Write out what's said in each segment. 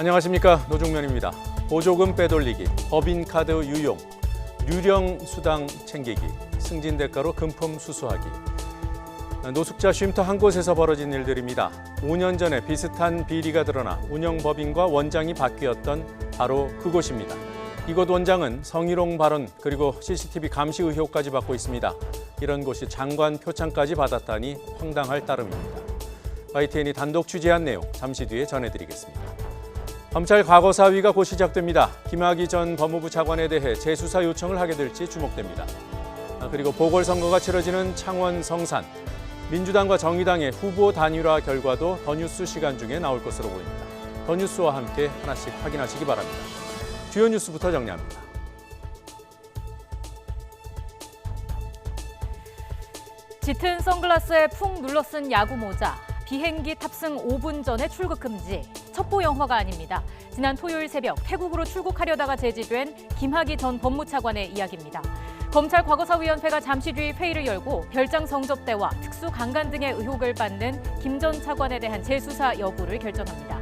안녕하십니까, 노중면입니다. 보조금 빼돌리기, 법인카드 유용, 유령 수당 챙기기, 승진 대가로 금품 수수하기. 노숙자 쉼터 한 곳에서 벌어진 일들입니다. 5년 전에 비슷한 비리가 드러나 운영법인과 원장이 바뀌었던 바로 그곳입니다. 이곳 원장은 성희롱 발언 그리고 CCTV 감시 의혹까지 받고 있습니다. 이런 곳이 장관 표창까지 받았다니 황당할 따름입니다. YTN이 단독 취재한 내용 잠시 뒤에 전해드리겠습니다. 검찰 과거사위가 곧 시작됩니다. 김학의 전 법무부 차관에 대해 재수사 요청을 하게 될지 주목됩니다. 그리고 보궐선거가 치러지는 창원 성산, 민주당과 정의당의 후보 단일화 결과도 더 뉴스 시간 중에 나올 것으로 보입니다. 더 뉴스와 함께 하나씩 확인하시기 바랍니다. 주요 뉴스부터 정리합니다. 짙은 선글라스에 푹 눌러쓴 야구 모자, 비행기 탑승 5분 전에 출국 금지. 첩보 영화가 아닙니다. 지난 토요일 새벽 태국으로 출국하려다가 제지된 김학의 전 법무차관의 이야기입니다. 검찰 과거사위원회가 잠시 뒤 회의를 열고 별장 성접대와 특수강간 등의 의혹을 받는 김 전 차관에 대한 재수사 여부를 결정합니다.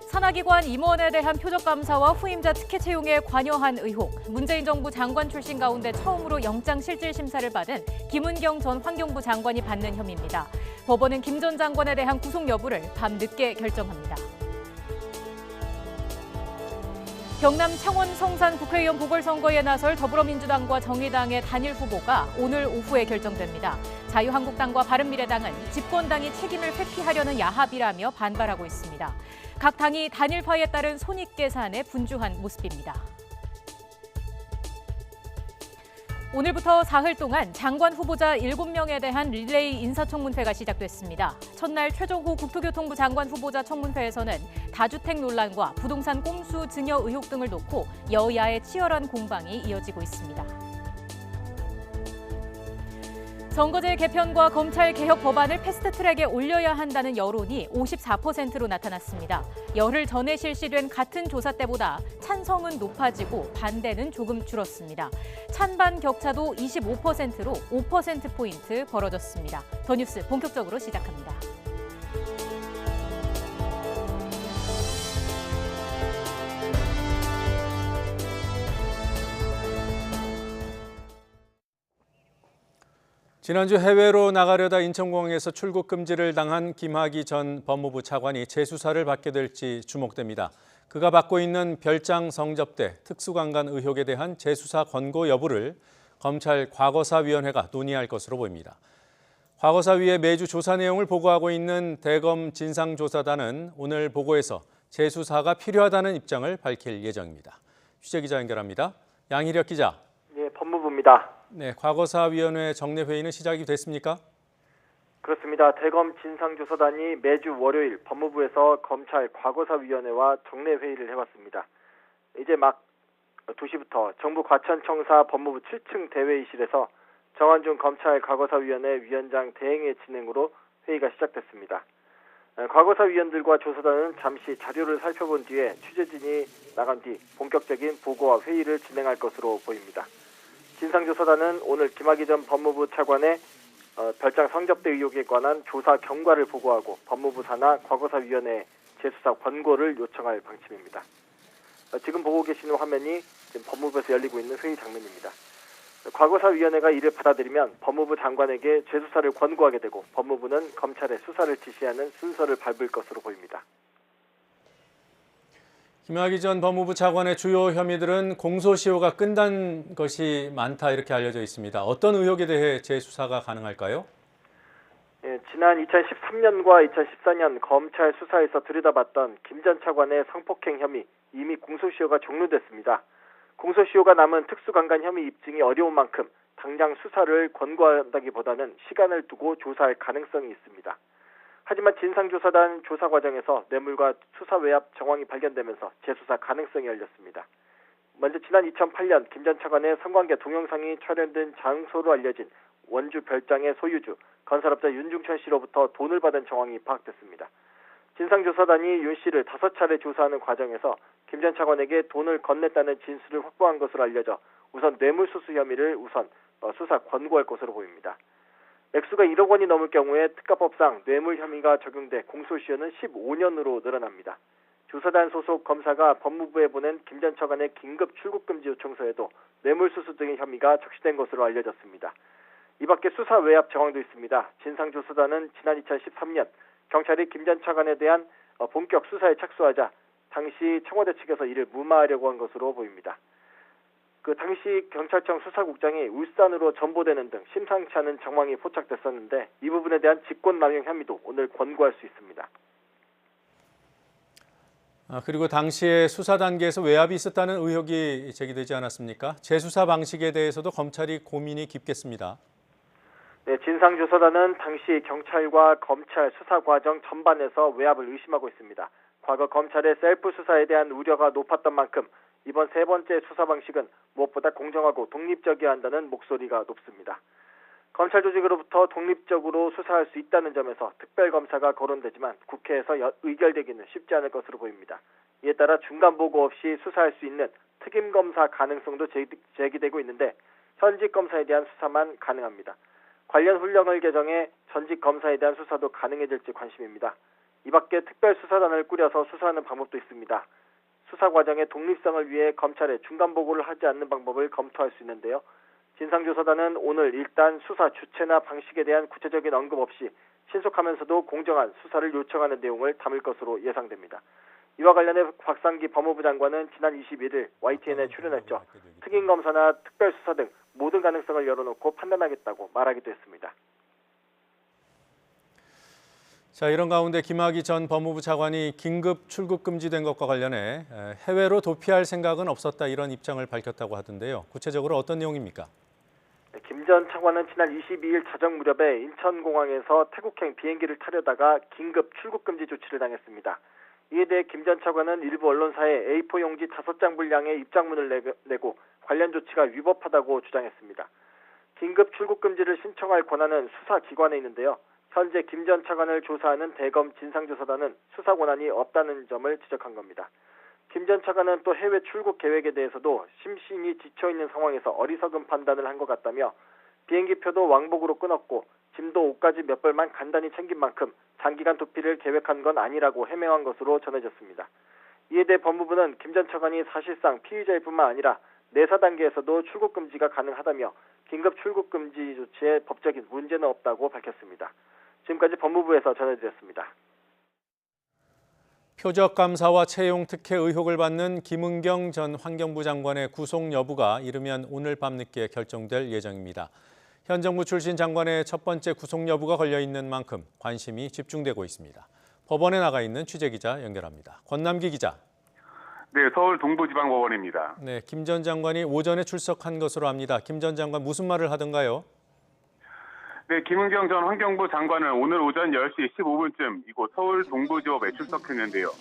산하기관 임원에 대한 표적감사와 후임자 특혜 채용에 관여한 의혹. 문재인 정부 장관 출신 가운데 처음으로 영장실질심사를 받은 김은경 전 환경부 장관이 받는 혐의입니다. 법원은 김 전 장관에 대한 구속 여부를 밤늦게 결정합니다. 경남 창원 성산 국회의원 보궐선거에 나설 더불어민주당과 정의당의 단일 후보가 오늘 오후에 결정됩니다. 자유한국당과 바른미래당은 집권당이 책임을 회피하려는 야합이라며 반발하고 있습니다. 각 당이 단일화에 따른 손익계산에 분주한 모습입니다. 오늘부터 사흘 동안 장관 후보자 7명에 대한 릴레이 인사청문회가 시작됐습니다. 첫날 최종호 국토교통부 장관 후보자 청문회에서는 다주택 논란과 부동산 꼼수 증여 의혹 등을 놓고 여야의 치열한 공방이 이어지고 있습니다. 선거제 개편과 검찰 개혁 법안을 패스트트랙에 올려야 한다는 여론이 54%로 나타났습니다. 열흘 전에 실시된 같은 조사 때보다 찬성은 높아지고 반대는 조금 줄었습니다. 찬반 격차도 25%로 5%포인트 벌어졌습니다. 더 뉴스 본격적으로 시작합니다. 지난주 해외로 나가려다 인천공항에서 출국 금지를 당한 김학의 전 법무부 차관이 재수사를 받게 될지 주목됩니다. 그가 받고 있는 별장 성접대, 특수강간 의혹에 대한 재수사 권고 여부를 검찰 과거사위원회가 논의할 것으로 보입니다. 과거사위에 매주 조사 내용을 보고하고 있는 대검 진상조사단은 오늘 보고에서 재수사가 필요하다는 입장을 밝힐 예정입니다. 취재기자 연결합니다. 양희력 기자. 네, 법무부입니다. 네, 과거사위원회 정례 회의는 시작이 됐습니까? 그렇습니다. 대검 진상조사단이 매주 월요일 법무부에서 검찰 과거사위원회와 정례 회의를 해왔습니다. 이제 막 2시부터 정부 과천청사 법무부 7층 대회의실에서 정한준 검찰 과거사위원회 위원장 대행의 진행으로 회의가 시작됐습니다. 과거사위원들과 조사단은 잠시 자료를 살펴본 뒤에 취재진이 나간 뒤 본격적인 보고와 회의를 진행할 것으로 보입니다. 진상조사단은 오늘 김학의 전 법무부 차관의 별장 성접대 의혹에 관한 조사 경과를 보고하고 법무부 산하 과거사위원회 재수사 권고를 요청할 방침입니다. 지금 보고 계시는 화면이 지금 법무부에서 열리고 있는 회의 장면입니다. 과거사위원회가 이를 받아들이면 법무부 장관에게 재수사를 권고하게 되고 법무부는 검찰에 수사를 지시하는 순서를 밟을 것으로 보입니다. 김학의 전 법무부 차관의 주요 혐의들은 공소시효가 끝난 것이 많다 이렇게 알려져 있습니다. 어떤 의혹에 대해 재수사가 가능할까요? 예, 지난 2013년과 2014년 검찰 수사에서 들여다봤던 김 전 차관의 성폭행 혐의 이미 공소시효가 종료됐습니다. 공소시효가 남은 특수강간 혐의 입증이 어려운 만큼 당장 수사를 권고한다기보다는 시간을 두고 조사할 가능성이 있습니다. 하지만 진상조사단 조사 과정에서 뇌물과 수사 외압 정황이 발견되면서 재수사 가능성이 열렸습니다. 먼저 지난 2008년 김 전 차관의 성관계 동영상이 촬영된 장소로 알려진 원주 별장의 소유주 건설업자 윤중천 씨로부터 돈을 받은 정황이 파악됐습니다. 진상조사단이 윤 씨를 5차례 조사하는 과정에서 김 전 차관에게 돈을 건넸다는 진술을 확보한 것으로 알려져 우선 뇌물수수 혐의를 수사 권고할 것으로 보입니다. 액수가 1억 원이 넘을 경우에 특가법상 뇌물 혐의가 적용돼 공소시효는 15년으로 늘어납니다. 조사단 소속 검사가 법무부에 보낸 김 전 차관의 긴급 출국금지 요청서에도 뇌물수수 등의 혐의가 적시된 것으로 알려졌습니다. 이 밖에 수사 외압 정황도 있습니다. 진상조사단은 지난 2013년 경찰이 김 전 차관에 대한 본격 수사에 착수하자 당시 청와대 측에서 이를 무마하려고 한 것으로 보입니다. 그 당시 경찰청 수사국장이 울산으로 전보되는 등 심상치 않은 정황이 포착됐었는데 이 부분에 대한 직권남용 혐의도 오늘 권고할 수 있습니다. 그리고 당시에 수사 단계에서 외압이 있었다는 의혹이 제기되지 않았습니까? 재수사 방식에 대해서도 검찰이 고민이 깊겠습니다. 네, 진상조사단은 당시 경찰과 검찰 수사 과정 전반에서 외압을 의심하고 있습니다. 과거 검찰의 셀프 수사에 대한 우려가 높았던 만큼 이번 세 번째 수사 방식은 무엇보다 공정하고 독립적이어야 한다는 목소리가 높습니다. 검찰 조직으로부터 독립적으로 수사할 수 있다는 점에서 특별검사가 거론되지만 국회에서 의결되기는 쉽지 않을 것으로 보입니다. 이에 따라 중간보고 없이 수사할 수 있는 특임검사 가능성도 제기되고 있는데 현직 검사에 대한 수사만 가능합니다. 관련 훈령을 개정해 전직 검사에 대한 수사도 가능해질지 관심입니다. 이 밖에 특별수사단을 꾸려서 수사하는 방법도 있습니다. 수사 과정의 독립성을 위해 검찰에 중간보고를 하지 않는 방법을 검토할 수 있는데요. 진상조사단은 오늘 일단 수사 주체나 방식에 대한 구체적인 언급 없이 신속하면서도 공정한 수사를 요청하는 내용을 담을 것으로 예상됩니다. 이와 관련해 박상기 법무부 장관은 지난 21일 YTN에 출연했죠. 특임검사나 특별수사 등 모든 가능성을 열어놓고 판단하겠다고 말하기도 했습니다. 자, 이런 가운데 김학의 전 법무부 차관이 긴급 출국 금지된 것과 관련해 해외로 도피할 생각은 없었다 이런 입장을 밝혔다고 하던데요. 구체적으로 어떤 내용입니까? 김 전 차관은 지난 22일 자정 무렵에 인천공항에서 태국행 비행기를 타려다가 긴급 출국 금지 조치를 당했습니다. 이에 대해 김 전 차관은 일부 언론사에 A4 용지 5장 분량의 입장문을 내고 관련 조치가 위법하다고 주장했습니다. 긴급 출국 금지를 신청할 권한은 수사기관에 있는데요. 현재 김 전 차관을 조사하는 대검 진상조사단은 수사 권한이 없다는 점을 지적한 겁니다. 김 전 차관은 또 해외 출국 계획에 대해서도 심신이 지쳐있는 상황에서 어리석은 판단을 한 것 같다며 비행기표도 왕복으로 끊었고 짐도 옷까지 몇 벌만 간단히 챙긴 만큼 장기간 도피를 계획한 건 아니라고 해명한 것으로 전해졌습니다. 이에 대해 법무부는 김 전 차관이 사실상 피의자일 뿐만 아니라 내사 단계에서도 출국 금지가 가능하다며 긴급 출국 금지 조치에 법적인 문제는 없다고 밝혔습니다. 지금까지 법무부에서 전해드렸습니다. 표적 감사와 채용 특혜 의혹을 받는 김은경 전 환경부 장관의 구속 여부가 이르면 오늘 밤늦게 결정될 예정입니다. 현 정부 출신 장관의 첫 번째 구속 여부가 걸려 있는 만큼 관심이 집중되고 있습니다. 법원에 나가 있는 취재기자 연결합니다. 권남기 기자. 네, 서울 동부지방법원입니다. 네, 김 전 장관이 오전에 출석한 것으로 압니다. 김 전 장관 무슨 말을 하던가요? 네, 김은경 전 환경부 장관은 오늘 오전 10시 15분쯤 이곳 서울 동부지법에 출석했는데요.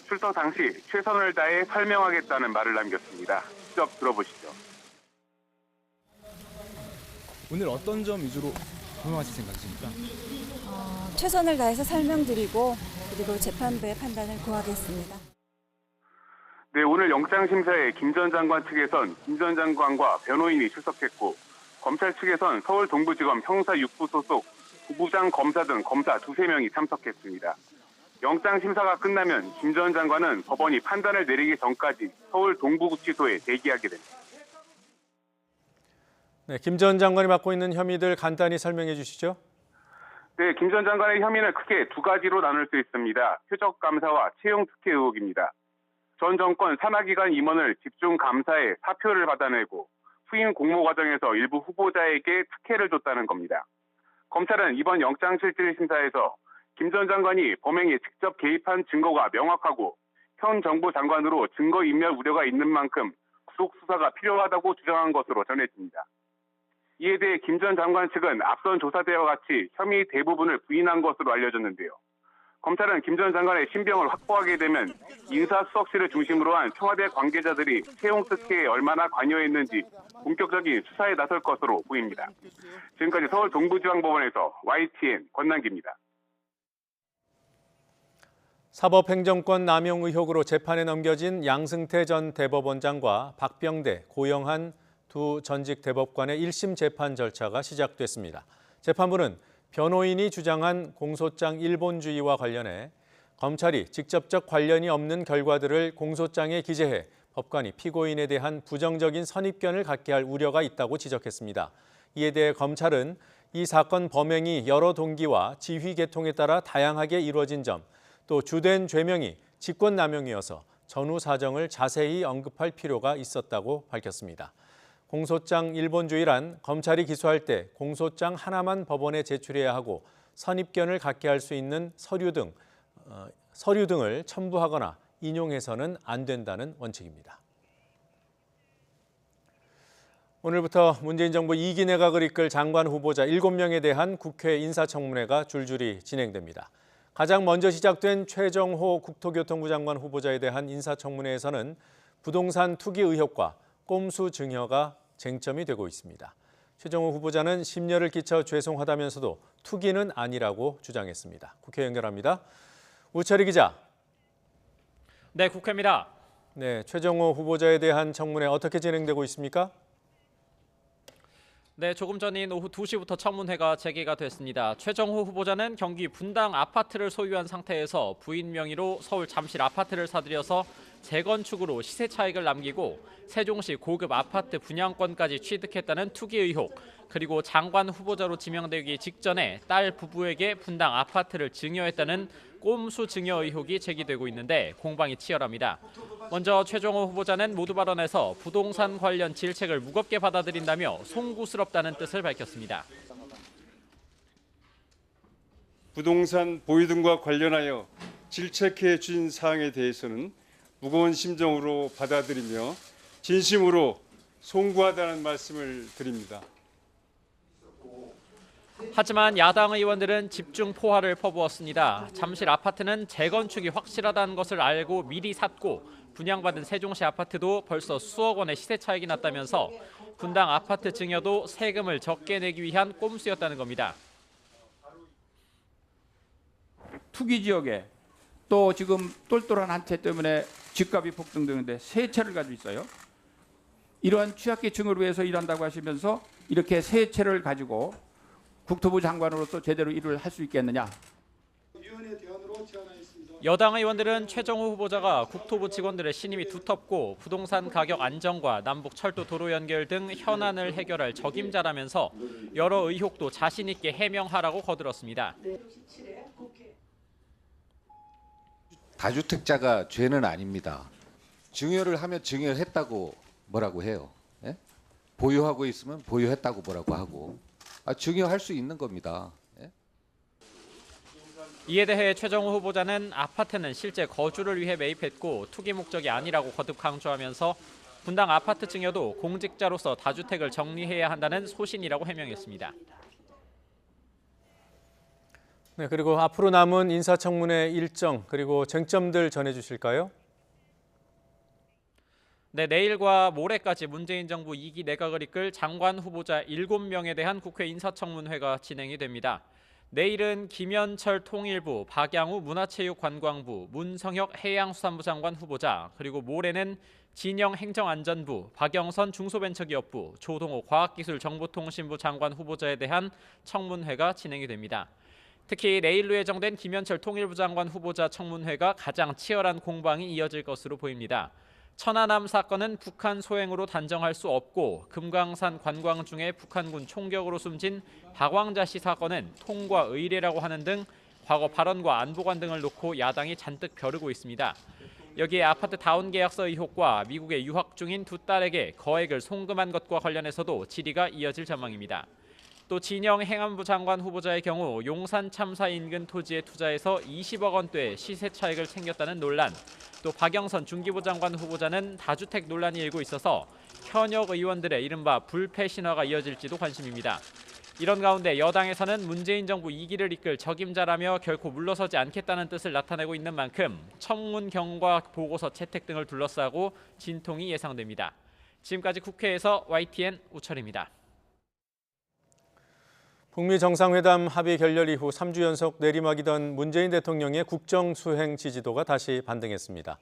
출석 당시 최선을 다해 설명하겠다는 말을 남겼습니다. 직접 들어보시죠. 오늘 어떤 점 위주로 설명하실 생각이십니까? 최선을 다해서 설명드리고 그리고 재판부의 판단을 구하겠습니다. 네, 오늘 영장심사에 김 전 장관 측에선 김 전 장관과 변호인이 출석했고 검찰 측에선 서울 동부지검 형사 6부 소속 부부장 검사 등 검사 2~3명이 참석했습니다. 영장심사가 끝나면 김 전 장관은 법원이 판단을 내리기 전까지 서울 동부구치소에 대기하게 됩니다. 네, 김 전 장관이 맡고 있는 혐의들 간단히 설명해 주시죠. 네, 김 전 장관의 혐의는 크게 두 가지로 나눌 수 있습니다. 표적 감사와 채용 특혜 의혹입니다. 전 정권 산하기관 임원을 집중 감사해 사표를 받아내고 후임 공모 과정에서 일부 후보자에게 특혜를 줬다는 겁니다. 검찰은 이번 영장실질심사에서 김 전 장관이 범행에 직접 개입한 증거가 명확하고 현 정부 장관으로 증거인멸 우려가 있는 만큼 구속 수사가 필요하다고 주장한 것으로 전해집니다. 이에 대해 김 전 장관 측은 앞선 조사 때와 같이 혐의 대부분을 부인한 것으로 알려졌는데요. 검찰은 김 전 장관의 신병을 확보하게 되면 인사수석실을 중심으로 한 청와대 관계자들이 채용 특혜에 얼마나 관여했는지 본격적인 수사에 나설 것으로 보입니다. 지금까지 서울 동부지방법원에서 YTN 권남기입니다. 사법행정권 남용 의혹으로 재판에 넘겨진 양승태 전 대법원장과 박병대, 고영한 두 전직 대법관의 1심 재판 절차가 시작됐습니다. 재판부는 변호인이 주장한 공소장 일본주의와 관련해 검찰이 직접적 관련이 없는 결과들을 공소장에 기재해 법관이 피고인에 대한 부정적인 선입견을 갖게 할 우려가 있다고 지적했습니다. 이에 대해 검찰은 이 사건 범행이 여러 동기와 지휘 계통에 따라 다양하게 이루어진 점, 또 주된 죄명이 직권남용이어서 전후 사정을 자세히 언급할 필요가 있었다고 밝혔습니다. 공소장 일본주의란 검찰이 기소할 때 공소장 하나만 법원에 제출해야 하고 선입견을 갖게 할 수 있는 서류 등을 첨부하거나 인용해서는 안 된다는 원칙입니다. 오늘부터 문재인 정부 2기 내각을 이끌 장관 후보자 7명에 대한 국회 인사청문회가 줄줄이 진행됩니다. 가장 먼저 시작된 최정호 국토교통부 장관 후보자에 대한 인사청문회에서는 부동산 투기 의혹과 꼼수 증여가 쟁점이 되고 있습니다. 최정호 후보자는 심려를 끼쳐 죄송하다면서도 투기는 아니라고 주장했습니다. 국회 연결합니다. 우철희 기자. 네, 국회입니다. 네, 최정호 후보자에 대한 청문회 어떻게 진행되고 있습니까? 네, 조금 전인 오후 2시부터 청문회가 재개가 됐습니다. 최정호 후보자는 경기 분당 아파트를 소유한 상태에서 부인 명의로 서울 잠실 아파트를 사들여서 재건축으로 시세 차익을 남기고 세종시 고급 아파트 분양권까지 취득했다는 투기 의혹, 그리고 장관 후보자로 지명되기 직전에 딸 부부에게 분당 아파트를 증여했다는 꼼수 증여 의혹이 제기되고 있는데 공방이 치열합니다. 먼저 최정호 후보자는 모두 발언에서 부동산 관련 질책을 무겁게 받아들인다며 송구스럽다는 뜻을 밝혔습니다. 부동산 보유 등과 관련하여 질책해 주신 사항에 대해서는 무거운 심정으로 받아들이며 진심으로 송구하다는 말씀을 드립니다. 하지만 야당 의원들은 집중 포화를 퍼부었습니다. 잠실 아파트는 재건축이 확실하다는 것을 알고 미리 샀고 분양받은 세종시 아파트도 벌써 수억 원의 시세 차익이 났다면서 분당 아파트 증여도 세금을 적게 내기 위한 꼼수였다는 겁니다. 투기 지역에 또 지금 똘똘한 한 채 때문에 집값이 폭등되는데 세 채를 가지고 있어요. 이러한 취약계층을 위해서 일한다고 하시면서 이렇게 세 채를 가지고 국토부 장관으로서 제대로 일을 할 수 있겠느냐. 여당 의원들은 최정호 후보자가 국토부 직원들의 신임이 두텁고 부동산 가격 안정과 남북 철도 도로 연결 등 현안을 해결할 적임자라면서 여러 의혹도 자신 있게 해명하라고 거들었습니다. 다주택자가 죄는 아닙니다. 증여를 하면 증여했다고 뭐라고 해요. 예? 보유하고 있으면 보유했다고 뭐라고 하고. 증여할 수 있는 겁니다. 예? 이에 대해 최정호 후보자는 아파트는 실제 거주를 위해 매입했고 투기 목적이 아니라고 거듭 강조하면서 분당 아파트 증여도 공직자로서 다주택을 정리해야 한다는 소신이라고 해명했습니다. 네, 그리고 앞으로 남은 인사청문회 일정 그리고 쟁점들 전해주실까요? 네, 내일과 모레까지 문재인 정부 2기 내각을 이끌 장관 후보자 7명에 대한 국회 인사청문회가 진행이 됩니다. 내일은 김현철 통일부, 박양우 문화체육관광부, 문성혁 해양수산부 장관 후보자, 그리고 모레는 진영 행정안전부, 박영선 중소벤처기업부, 조동호 과학기술정보통신부 장관 후보자에 대한 청문회가 진행이 됩니다. 특히 내일로 예정된 김현철 통일부 장관 후보자 청문회가 가장 치열한 공방이 이어질 것으로 보입니다. 천안함 사건은 북한 소행으로 단정할 수 없고 금강산 관광 중에 북한군 총격으로 숨진 박왕자 씨 사건은 통과 의례라고 하는 등 과거 발언과 안보관 등을 놓고 야당이 잔뜩 벼르고 있습니다. 여기에 아파트 다운 계약서 의혹과 미국에 유학 중인 두 딸에게 거액을 송금한 것과 관련해서도 질의가 이어질 전망입니다. 또 진영 행안부 장관 후보자의 경우 용산 참사 인근 토지에 투자해서 20억 원대의 시세 차익을 챙겼다는 논란, 또 박영선 중기부 장관 후보자는 다주택 논란이 일고 있어서 현역 의원들의 이른바 불패 신화가 이어질지도 관심입니다. 이런 가운데 여당에서는 문재인 정부 2기를 이끌 적임자라며 결코 물러서지 않겠다는 뜻을 나타내고 있는 만큼 청문 경과 보고서 채택 등을 둘러싸고 진통이 예상됩니다. 지금까지 국회에서 YTN 우철입니다. 북미 정상회담 합의 결렬 이후 3주 연속 내리막이던 문재인 대통령의 국정 수행 지지도가 다시 반등했습니다.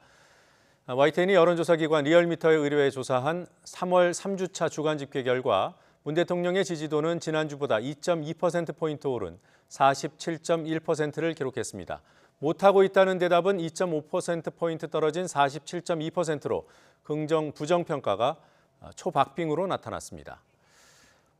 YTN이 여론조사기관 리얼미터에 의뢰해 조사한 3월 3주차 주간 집계 결과 문 대통령의 지지도는 지난주보다 2.2%포인트 오른 47.1%를 기록했습니다. 못하고 있다는 대답은 2.5%포인트 떨어진 47.2%로 긍정, 부정 평가가 초박빙으로 나타났습니다.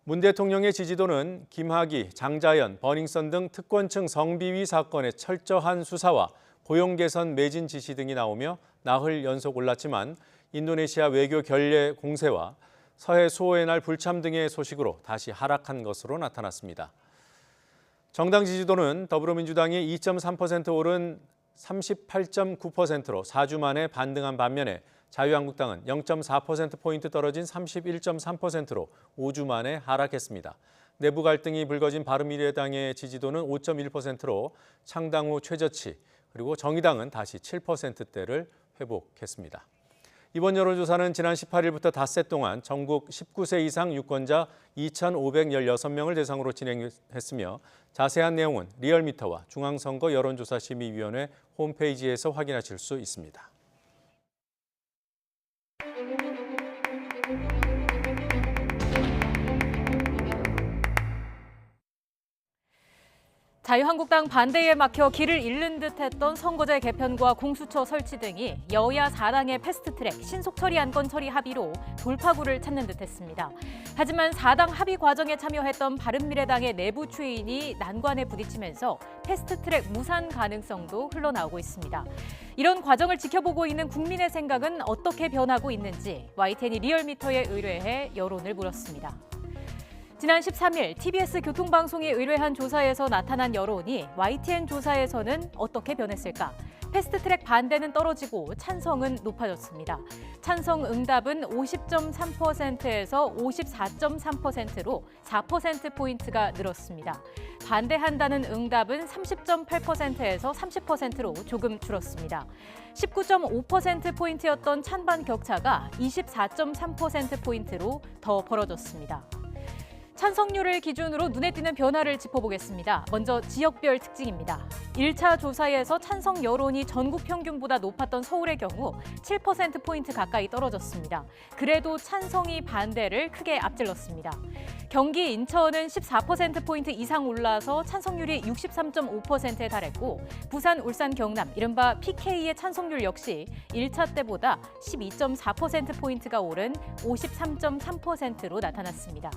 문 대통령의 지지도는 김학의, 장자연, 버닝썬 등 특권층 성비위 사건의 철저한 수사와 고용 개선 매진 지시 등이 나오며 나흘 연속 올랐지만 인도네시아 외교 결례 공세와 서해 수호의 날 불참 등의 소식으로 다시 하락한 것으로 나타났습니다. 정당 지지도는 더불어민주당이 2.3% 오른 38.9%로 4주 만에 반등한 반면에 자유한국당은 0.4%포인트 떨어진 31.3%로 5주 만에 하락했습니다. 내부 갈등이 불거진 바른미래당의 지지도는 5.1%로 창당 후 최저치, 그리고 정의당은 다시 7%대를 회복했습니다. 이번 여론조사는 지난 18일부터 닷새 동안 전국 19세 이상 유권자 2,516명을 대상으로 진행했으며 자세한 내용은 리얼미터와 중앙선거 여론조사심의위원회 홈페이지에서 확인하실 수 있습니다. 자유한국당 반대에 막혀 길을 잃는 듯했던 선거제 개편과 공수처 설치 등이 여야 4당의 패스트트랙 신속 처리 안건 처리 합의로 돌파구를 찾는 듯했습니다. 하지만 4당 합의 과정에 참여했던 바른미래당의 내부 추인이 난관에 부딪히면서 패스트트랙 무산 가능성도 흘러나오고 있습니다. 이런 과정을 지켜보고 있는 국민의 생각은 어떻게 변하고 있는지 YTN이 리얼미터에 의뢰해 여론을 물었습니다. 지난 13일 TBS 교통방송이 의뢰한 조사에서 나타난 여론이 YTN 조사에서는 어떻게 변했을까? 패스트트랙 반대는 떨어지고 찬성은 높아졌습니다. 찬성 응답은 50.3%에서 54.3%로 4%포인트가 늘었습니다. 반대한다는 응답은 30.8%에서 30%로 조금 줄었습니다. 19.5%포인트였던 찬반 격차가 24.3%포인트로 더 벌어졌습니다. 찬성률을 기준으로 눈에 띄는 변화를 짚어보겠습니다. 먼저 지역별 특징입니다. 1차 조사에서 찬성 여론이 전국 평균보다 높았던 서울의 경우 7%포인트 가까이 떨어졌습니다. 그래도 찬성이 반대를 크게 앞질렀습니다. 경기 인천은 14%포인트 이상 올라서 찬성률이 63.5%에 달했고 부산, 울산, 경남, 이른바 PK의 찬성률 역시 1차 때보다 12.4%포인트가 오른 53.3%로 나타났습니다.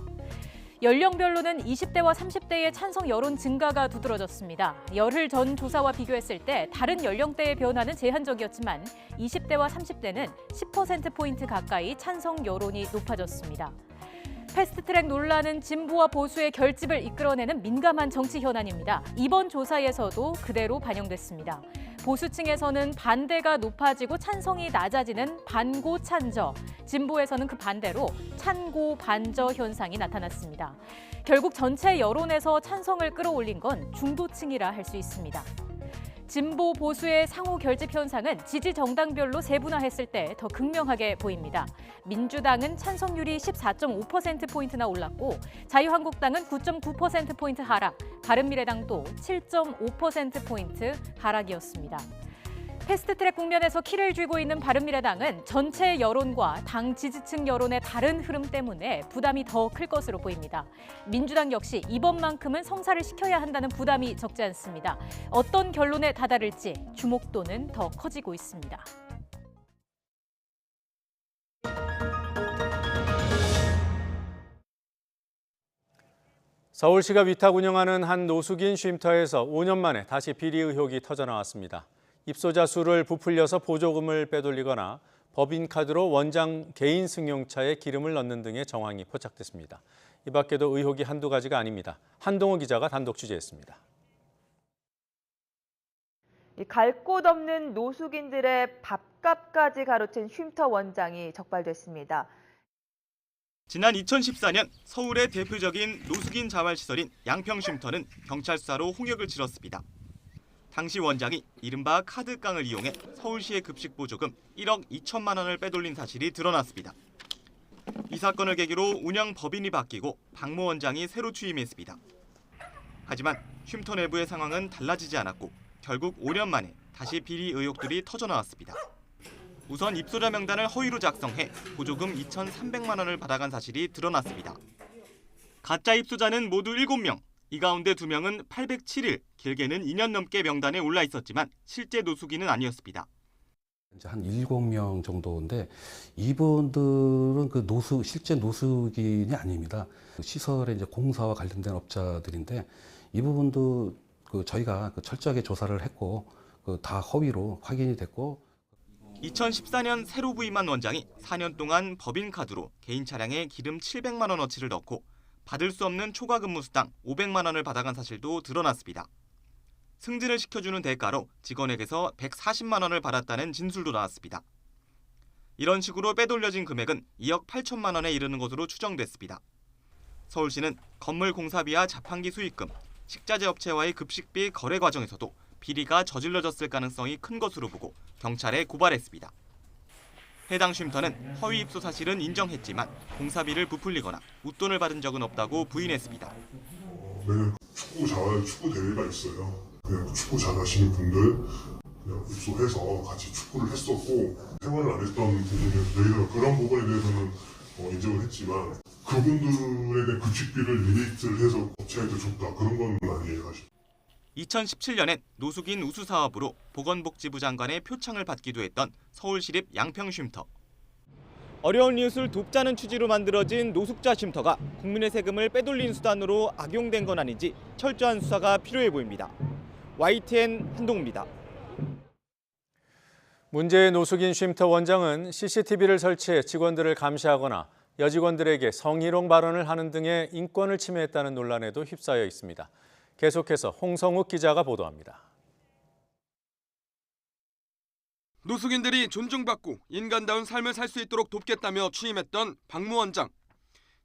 연령별로는 20대와 30대의 찬성 여론 증가가 두드러졌습니다. 열흘 전 조사와 비교했을 때 다른 연령대의 변화는 제한적이었지만 20대와 30대는 10%포인트 가까이 찬성 여론이 높아졌습니다. 패스트트랙 논란은 진보와 보수의 결집을 이끌어내는 민감한 정치 현안입니다. 이번 조사에서도 그대로 반영됐습니다. 보수층에서는 반대가 높아지고 찬성이 낮아지는 반고찬저, 진보에서는 그 반대로 찬고반저 현상이 나타났습니다. 결국 전체 여론에서 찬성을 끌어올린 건 중도층이라 할 수 있습니다. 진보 보수의 상호 결집 현상은 지지 정당별로 세분화했을 때 더 극명하게 보입니다. 민주당은 찬성률이 14.5%포인트나 올랐고 자유한국당은 9.9%포인트 하락, 바른미래당도 7.5%포인트 하락이었습니다. 패스트트랙 국면에서 키를 쥐고 있는 바른미래당은 전체 여론과 당 지지층 여론의 다른 흐름 때문에 부담이 더 클 것으로 보입니다. 민주당 역시 이번만큼은 성사를 시켜야 한다는 부담이 적지 않습니다. 어떤 결론에 다다를지 주목도는 더 커지고 있습니다. 서울시가 위탁 운영하는 한 노숙인 쉼터에서 5년 만에 다시 비리 의혹이 터져나왔습니다. 입소자 수를 부풀려서 보조금을 빼돌리거나 법인카드로 원장 개인 승용차에 기름을 넣는 등의 정황이 포착됐습니다. 이 밖에도 의혹이 한두 가지가 아닙니다. 한동호 기자가 단독 취재했습니다. 갈 곳 없는 노숙인들의 밥값까지 가로챈 쉼터 원장이 적발됐습니다. 지난 2014년 서울의 대표적인 노숙인 자활시설인 양평쉼터는 경찰 수사로 홍역을 치렀습니다. 당시 원장이 이른바 카드깡을 이용해 서울시의 급식 보조금 1억 2천만 원을 빼돌린 사실이 드러났습니다. 이 사건을 계기로 운영 법인이 바뀌고 박모 원장이 새로 취임했습니다. 하지만 쉼터 내부의 상황은 달라지지 않았고 결국 5년 만에 다시 비리 의혹들이 터져나왔습니다. 우선 입소자 명단을 허위로 작성해 보조금 2,300만 원을 받아간 사실이 드러났습니다. 가짜 입소자는 모두 7명. 이 가운데 2명은 807일, 길게는 2년 넘게 명단에 올라 있었지만 실제 노숙인은 아니었습니다. 이제 한 7명 정도인데 이분들은 그 실제 노숙인이 아닙니다. 시설의 이제 공사와 관련된 업자들인데 이 부분도 저희가 철저하게 조사를 했고 다 허위로 확인이 됐고. 2014년 새로 부임한 원장이 4년 동안 법인카드로 개인 차량에 기름 700만 원어치를 넣고 받을 수 없는 초과 근무 수당 500만 원을 받아간 사실도 드러났습니다. 승진을 시켜주는 대가로 직원에게서 140만 원을 받았다는 진술도 나왔습니다. 이런 식으로 빼돌려진 금액은 2억 8천만 원에 이르는 것으로 추정됐습니다. 서울시는 건물 공사비와 자판기 수익금, 식자재 업체와의 급식비 거래 과정에서도 비리가 저질러졌을 가능성이 큰 것으로 보고 경찰에 고발했습니다. 해당 쉼터는 허위 입소 사실은 인정했지만 공사비를 부풀리거나 웃돈을 받은 적은 없다고 부인했습니다. 매년 축구 대회가 있어요. 그냥 축구 잘하시는 분들 그냥 입소해서 같이 축구를 했었고 생활을 안 했던 부분에 대해서 그런 부분에 대해서는 인정을 했지만 그분들에 대한 급식비를 리베이트를 해서 업체한테 줬다 그런 건 아니에요 사실. 2017년엔 노숙인 우수 사업으로 보건복지부 장관의 표창을 받기도 했던 서울시립 양평 쉼터. 어려운 이웃을 돕자는 취지로 만들어진 노숙자 쉼터가 국민의 세금을 빼돌린 수단으로 악용된 건 아닌지 철저한 수사가 필요해 보입니다. YTN 한동우입니다. 문제의 노숙인 쉼터 원장은 CCTV를 설치해 직원들을 감시하거나 여직원들에게 성희롱 발언을 하는 등의 인권을 침해했다는 논란에도 휩싸여 있습니다. 계속해서 홍성욱 기자가 보도합니다. 노숙인들이 존중받고 인간다운 삶을 살 수 있도록 돕겠다며 취임했던 박모 원장.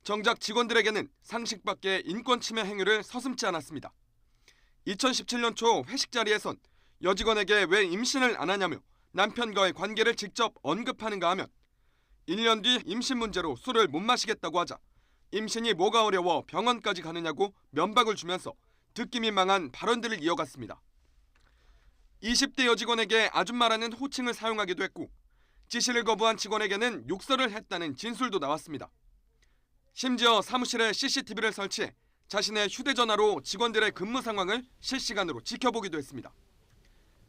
정작 직원들에게는 상식 밖의 인권 침해 행위를 서슴지 않았습니다. 2017년 초 회식 자리에선 여직원에게 왜 임신을 안 하냐며 남편과의 관계를 직접 언급하는가 하면 1년 뒤 임신 문제로 술을 못 마시겠다고 하자 임신이 뭐가 어려워 병원까지 가느냐고 면박을 주면서 듣기 민망한 발언들을 이어갔습니다. 20대 여직원에게 아줌마라는 호칭을 사용하기도 했고 지시를 거부한 직원에게는 욕설을 했다는 진술도 나왔습니다. 심지어 사무실에 CCTV를 설치해 자신의 휴대전화로 직원들의 근무 상황을 실시간으로 지켜보기도 했습니다.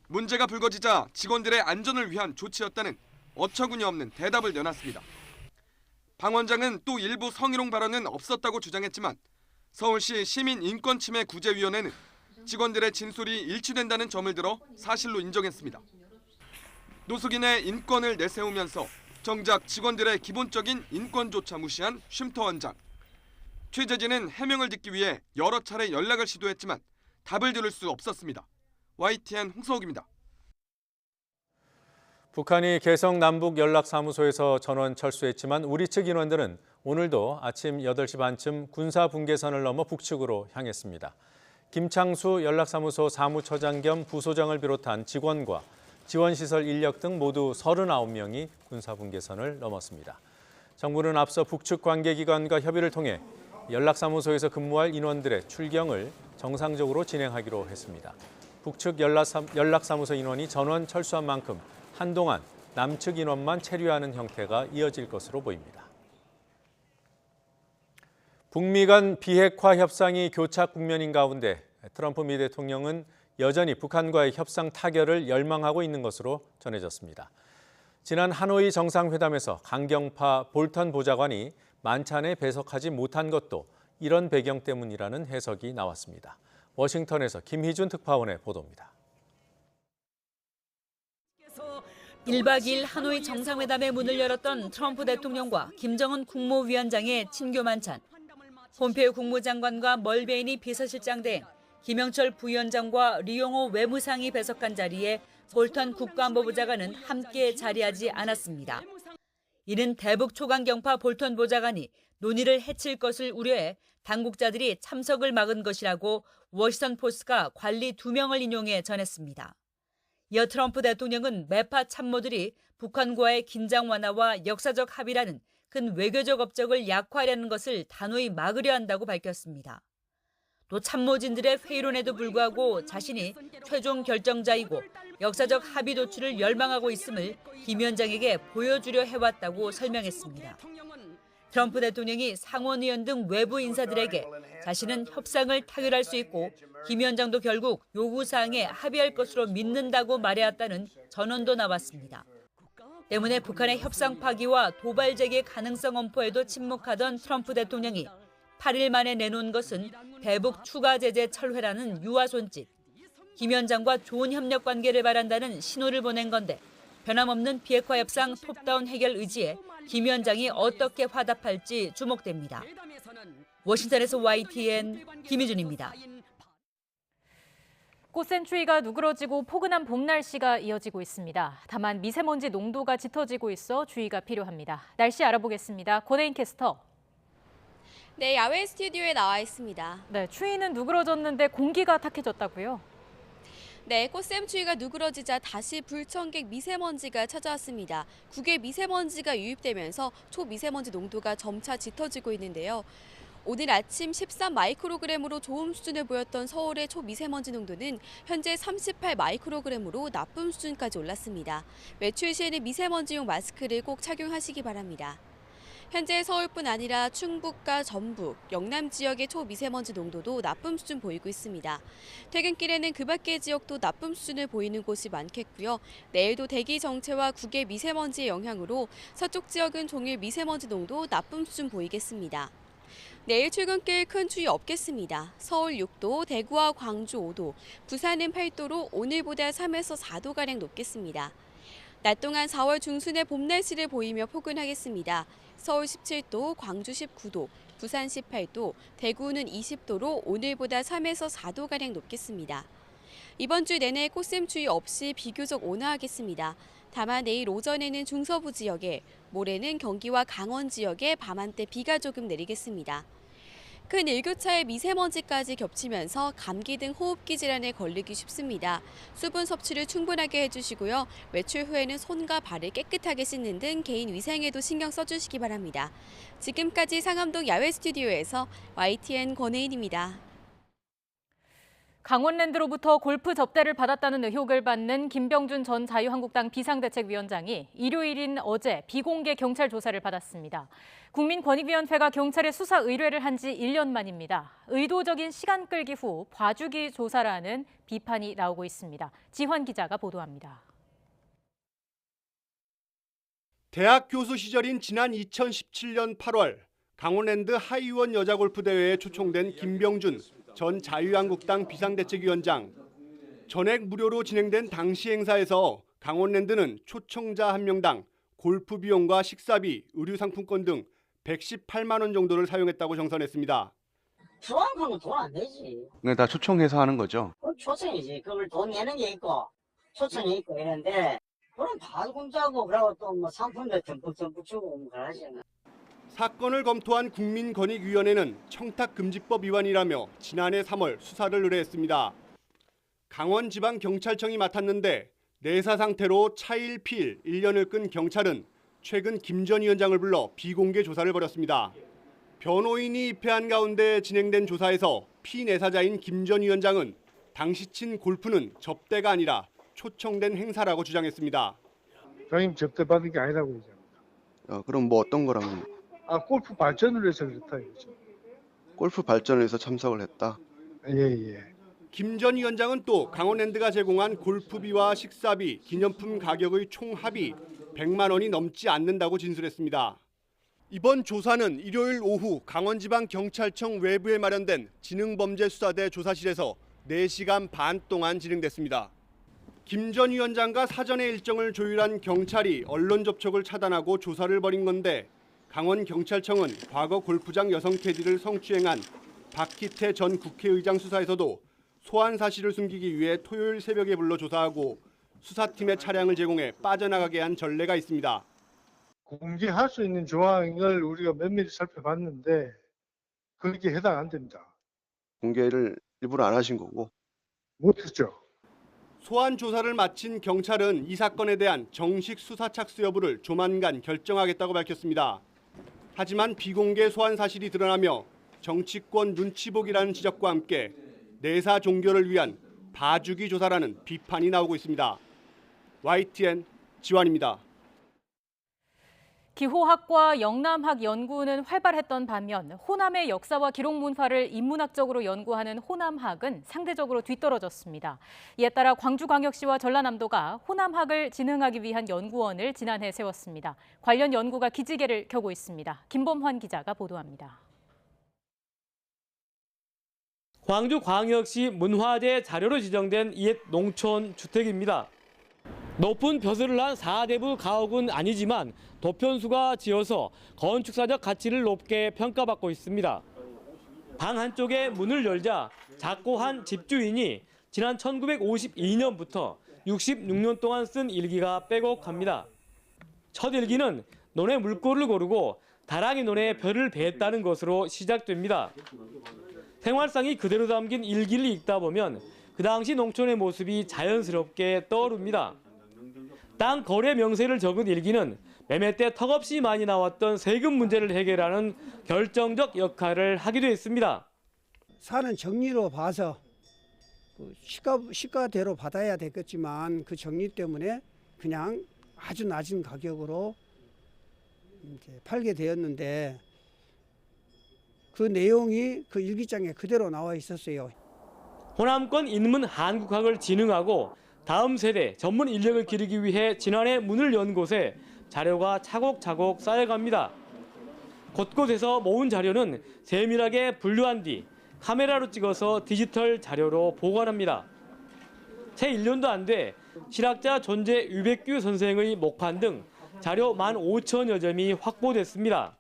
문제가 불거지자 직원들의 안전을 위한 조치였다는 어처구니 없는 대답을 내놨습니다. 방 원장은 또 일부 성희롱 발언은 없었다고 주장했지만 서울시 시민인권침해구제위원회는 직원들의 진술이 일치된다는 점을 들어 사실로 인정했습니다. 노숙인의 인권을 내세우면서 정작 직원들의 기본적인 인권조차 무시한 쉼터 원장. 취재진은 해명을 듣기 위해 여러 차례 연락을 시도했지만 답을 들을 수 없었습니다. YTN 홍서욱입니다. 북한이 개성 남북 연락사무소에서 전원 철수했지만 우리 측 인원들은 오늘도 아침 8시 반쯤 군사분계선을 넘어 북측으로 향했습니다. 김창수 연락사무소 사무처장 겸 부소장을 비롯한 직원과 지원시설 인력 등 모두 39명이 군사분계선을 넘었습니다. 정부는 앞서 북측 관계기관과 협의를 통해 연락사무소에서 근무할 인원들의 출경을 정상적으로 진행하기로 했습니다. 북측 연락사무소 인원이 전원 철수한 만큼 한동안 남측 인원만 체류하는 형태가 이어질 것으로 보입니다. 북미 간 비핵화 협상이 교착 국면인 가운데 트럼프 미 대통령은 여전히 북한과의 협상 타결을 열망하고 있는 것으로 전해졌습니다. 지난 하노이 정상회담에서 강경파 볼턴 보좌관이 만찬에 배석하지 못한 것도 이런 배경 때문이라는 해석이 나왔습니다. 워싱턴에서 김희준 특파원의 보도입니다. 1박 2일 하노이 정상회담의 문을 열었던 트럼프 대통령과 김정은 국무위원장의 친교 만찬. 폼페이오 국무장관과 멀베이니 비서실장 등 김영철 부위원장과 리용호 외무상이 배석한 자리에 볼턴 국가안보보좌관은 함께 자리하지 않았습니다. 이는 대북 초강경파 볼턴 보좌관이 논의를 해칠 것을 우려해 당국자들이 참석을 막은 것이라고 워싱턴 포스트가 관리 2명을 인용해 전했습니다. 이어 트럼프 대통령은 매파 참모들이 북한과의 긴장 완화와 역사적 합의라는 큰 외교적 업적을 약화하려는 것을 단호히 막으려 한다고 밝혔습니다. 또 참모진들의 회의론에도 불구하고 자신이 최종 결정자이고 역사적 합의 도출을 열망하고 있음을 김 위원장에게 보여주려 해왔다고 설명했습니다. 트럼프 대통령이 상원의원 등 외부 인사들에게 자신은 협상을 타결할 수 있고 김 위원장도 결국 요구사항에 합의할 것으로 믿는다고 말해왔다는 전언도 나왔습니다. 때문에 북한의 협상 파기와 도발 재개 가능성 엄포에도 침묵하던 트럼프 대통령이 8일 만에 내놓은 것은 대북 추가 제재 철회라는 유화 손짓. 김 위원장과 좋은 협력 관계를 바란다는 신호를 보낸 건데 변함없는 비핵화 협상 톱다운 해결 의지에 김 위원장이 어떻게 화답할지 주목됩니다. 워싱턴에서 YTN 김희준입니다. 꽃샘 추위가 누그러지고 포근한 봄 날씨가 이어지고 있습니다. 다만 미세먼지 농도가 짙어지고 있어 주의가 필요합니다. 날씨 알아보겠습니다. 권혜인 캐스터. 네, 야외 스튜디오에 나와 있습니다. 네, 추위는 누그러졌는데 공기가 탁해졌다고요? 네, 꽃샘 추위가 누그러지자 다시 불청객 미세먼지가 찾아왔습니다. 국외 미세먼지가 유입되면서 초미세먼지 농도가 점차 짙어지고 있는데요. 오늘 아침 13마이크로그램으로 좋음 수준을 보였던 서울의 초미세먼지 농도는 현재 38마이크로그램으로 나쁨 수준까지 올랐습니다. 외출 시에는 미세먼지용 마스크를 꼭 착용하시기 바랍니다. 현재 서울뿐 아니라 충북과 전북, 영남 지역의 초미세먼지 농도도 나쁨 수준 보이고 있습니다. 퇴근길에는 그 밖의 지역도 나쁨 수준을 보이는 곳이 많겠고요. 내일도 대기 정체와 국외 미세먼지의 영향으로 서쪽 지역은 종일 미세먼지 농도 나쁨 수준 보이겠습니다. 내일 출근길 큰 추위 없겠습니다. 서울 6도, 대구와 광주 5도, 부산은 8도로 오늘보다 3에서 4도가량 높겠습니다. 낮 동안 4월 중순의 봄 날씨를 보이며 포근하겠습니다. 서울 17도, 광주 19도, 부산 18도, 대구는 20도로 오늘보다 3에서 4도가량 높겠습니다. 이번 주 내내 꽃샘 추위 없이 비교적 온화하겠습니다. 다만 내일 오전에는 중서부 지역에, 모레는 경기와 강원 지역에 밤한때 비가 조금 내리겠습니다. 큰 일교차에 미세먼지까지 겹치면서 감기 등 호흡기 질환에 걸리기 쉽습니다. 수분 섭취를 충분하게 해주시고요. 외출 후에는 손과 발을 깨끗하게 씻는 등 개인 위생에도 신경 써주시기 바랍니다. 지금까지 상암동 야외 스튜디오에서 YTN 권혜인입니다. 강원랜드로부터 골프 접대를 받았다는 의혹을 받는 김병준 전 자유한국당 비상대책위원장이 일요일인 어제 비공개 경찰 조사를 받았습니다. 국민권익위원회가 경찰에 수사 의뢰를 한 지 1년 만입니다. 의도적인 시간 끌기 후 봐주기 조사라는 비판이 나오고 있습니다. 지환 기자가 보도합니다. 대학 교수 시절인 지난 2017년 8월 강원랜드 하이원 여자골프대회에 초청된 김병준 전 자유한국당 비상대책위원장. 전액 무료로 진행된 당시 행사에서 강원랜드는 초청자 1명당 골프 비용과 식사비, 의류 상품권 등 118만 원 정도를 사용했다고 정선했습니다. 주황하면 돈 안 되지. 그게 다 초청해서 하는 거죠? 그건 초청이지. 그걸 돈 내는 게 있고 초청이 있고 이런데 그럼 다 공짜고 그러고 또 뭐 상품도 듬뿍 주고 뭐 그러지. 사건을 검토한 국민권익위원회는 청탁금지법 위반이라며 지난해 3월 수사를 의뢰했습니다. 강원지방경찰청이 맡았는데 내사 상태로 차일피일 1년을 끈 경찰은 최근 김 전 위원장을 불러 비공개 조사를 벌였습니다. 변호인이 입회한 가운데 진행된 조사에서 피내사자인 김 전 위원장은 당시 친 골프는 접대가 아니라 초청된 행사라고 주장했습니다. 장님 접대받은 게 아니라고 얘기합니다. 그럼 뭐 어떤 거랑? 골프 발전을 해서 그렇다 이거죠. 골프 발전을 해서 참석을 했다? 예. 김 전 위원장은 또 강원랜드가 제공한 골프비와 식사비, 기념품 가격의 총 합이 100만 원이 넘지 않는다고 진술했습니다. 이번 조사는 일요일 오후 강원지방경찰청 외부에 마련된 지능범죄수사대 조사실에서 4시간 반 동안 진행됐습니다. 김 전 위원장과 사전에 일정을 조율한 경찰이 언론 접촉을 차단하고 조사를 벌인 건데 강원경찰청은 과거 골프장 여성 캐디를 성추행한 박희태 전 국회의장 수사에서도 소환 사실을 숨기기 위해 토요일 새벽에 불러 조사하고 수사팀의 차량을 제공해 빠져나가게 한 전례가 있습니다. 공개할 수 있는 조항을 우리가 면밀히 살펴봤는데 그렇게 해당 안 됩니다. 공개를 일부러 안 하신 거고? 못했죠. 소환 조사를 마친 경찰은 이 사건에 대한 정식 수사 착수 여부를 조만간 결정하겠다고 밝혔습니다. 하지만 비공개 소환 사실이 드러나며 정치권 눈치보기라는 지적과 함께 내사 종결을 위한 봐주기 조사라는 비판이 나오고 있습니다. YTN 지환입니다. 기호학과 영남학 연구는 활발했던 반면 호남의 역사와 기록 문화를 인문학적으로 연구하는 호남학은 상대적으로 뒤떨어졌습니다. 이에 따라 광주광역시와 전라남도가 호남학을 진흥하기 위한 연구원을 지난해 세웠습니다. 관련 연구가 기지개를 켜고 있습니다. 김범환 기자가 보도합니다. 광주광역시 문화재 자료로 지정된 옛 농촌 주택입니다. 높은 벼슬을 한 4대부 가옥은 아니지만 도편수가 지어서 건축사적 가치를 높게 평가받고 있습니다. 방 한쪽에 문을 열자 작고 한 집주인이 지난 1952년부터 66년 동안 쓴 일기가 빼곡합니다. 첫 일기는 논의 물꼬를 고르고 다랑이 논에 별을 베었다는 것으로 시작됩니다. 생활상이 그대로 담긴 일기를 읽다 보면 그 당시 농촌의 모습이 자연스럽게 떠오릅니다. 땅 거래 명세를 적은 일기는 매매 때 턱없이 많이 나왔던 세금 문제를 해결하는 결정적 역할을 하기도 했습니다. 사는 정리로 봐서 시가대로 받아야 되겠지만 그 정리 때문에 그냥 아주 낮은 가격으로 이제 팔게 되었는데 그 내용이 그 일기장에 그대로 나와 있었어요. 호남권 인문 한국학을 진흥하고 다음 세대 전문 인력을 기르기 위해 지난해 문을 연 곳에 자료가 차곡차곡 쌓여갑니다. 곳곳에서 모은 자료는 세밀하게 분류한 뒤 카메라로 찍어서 디지털 자료로 보관합니다. 채 1년도 안 돼 실학자 존재 유백규 선생의 목판 등 자료 15,000여 점이 확보됐습니다.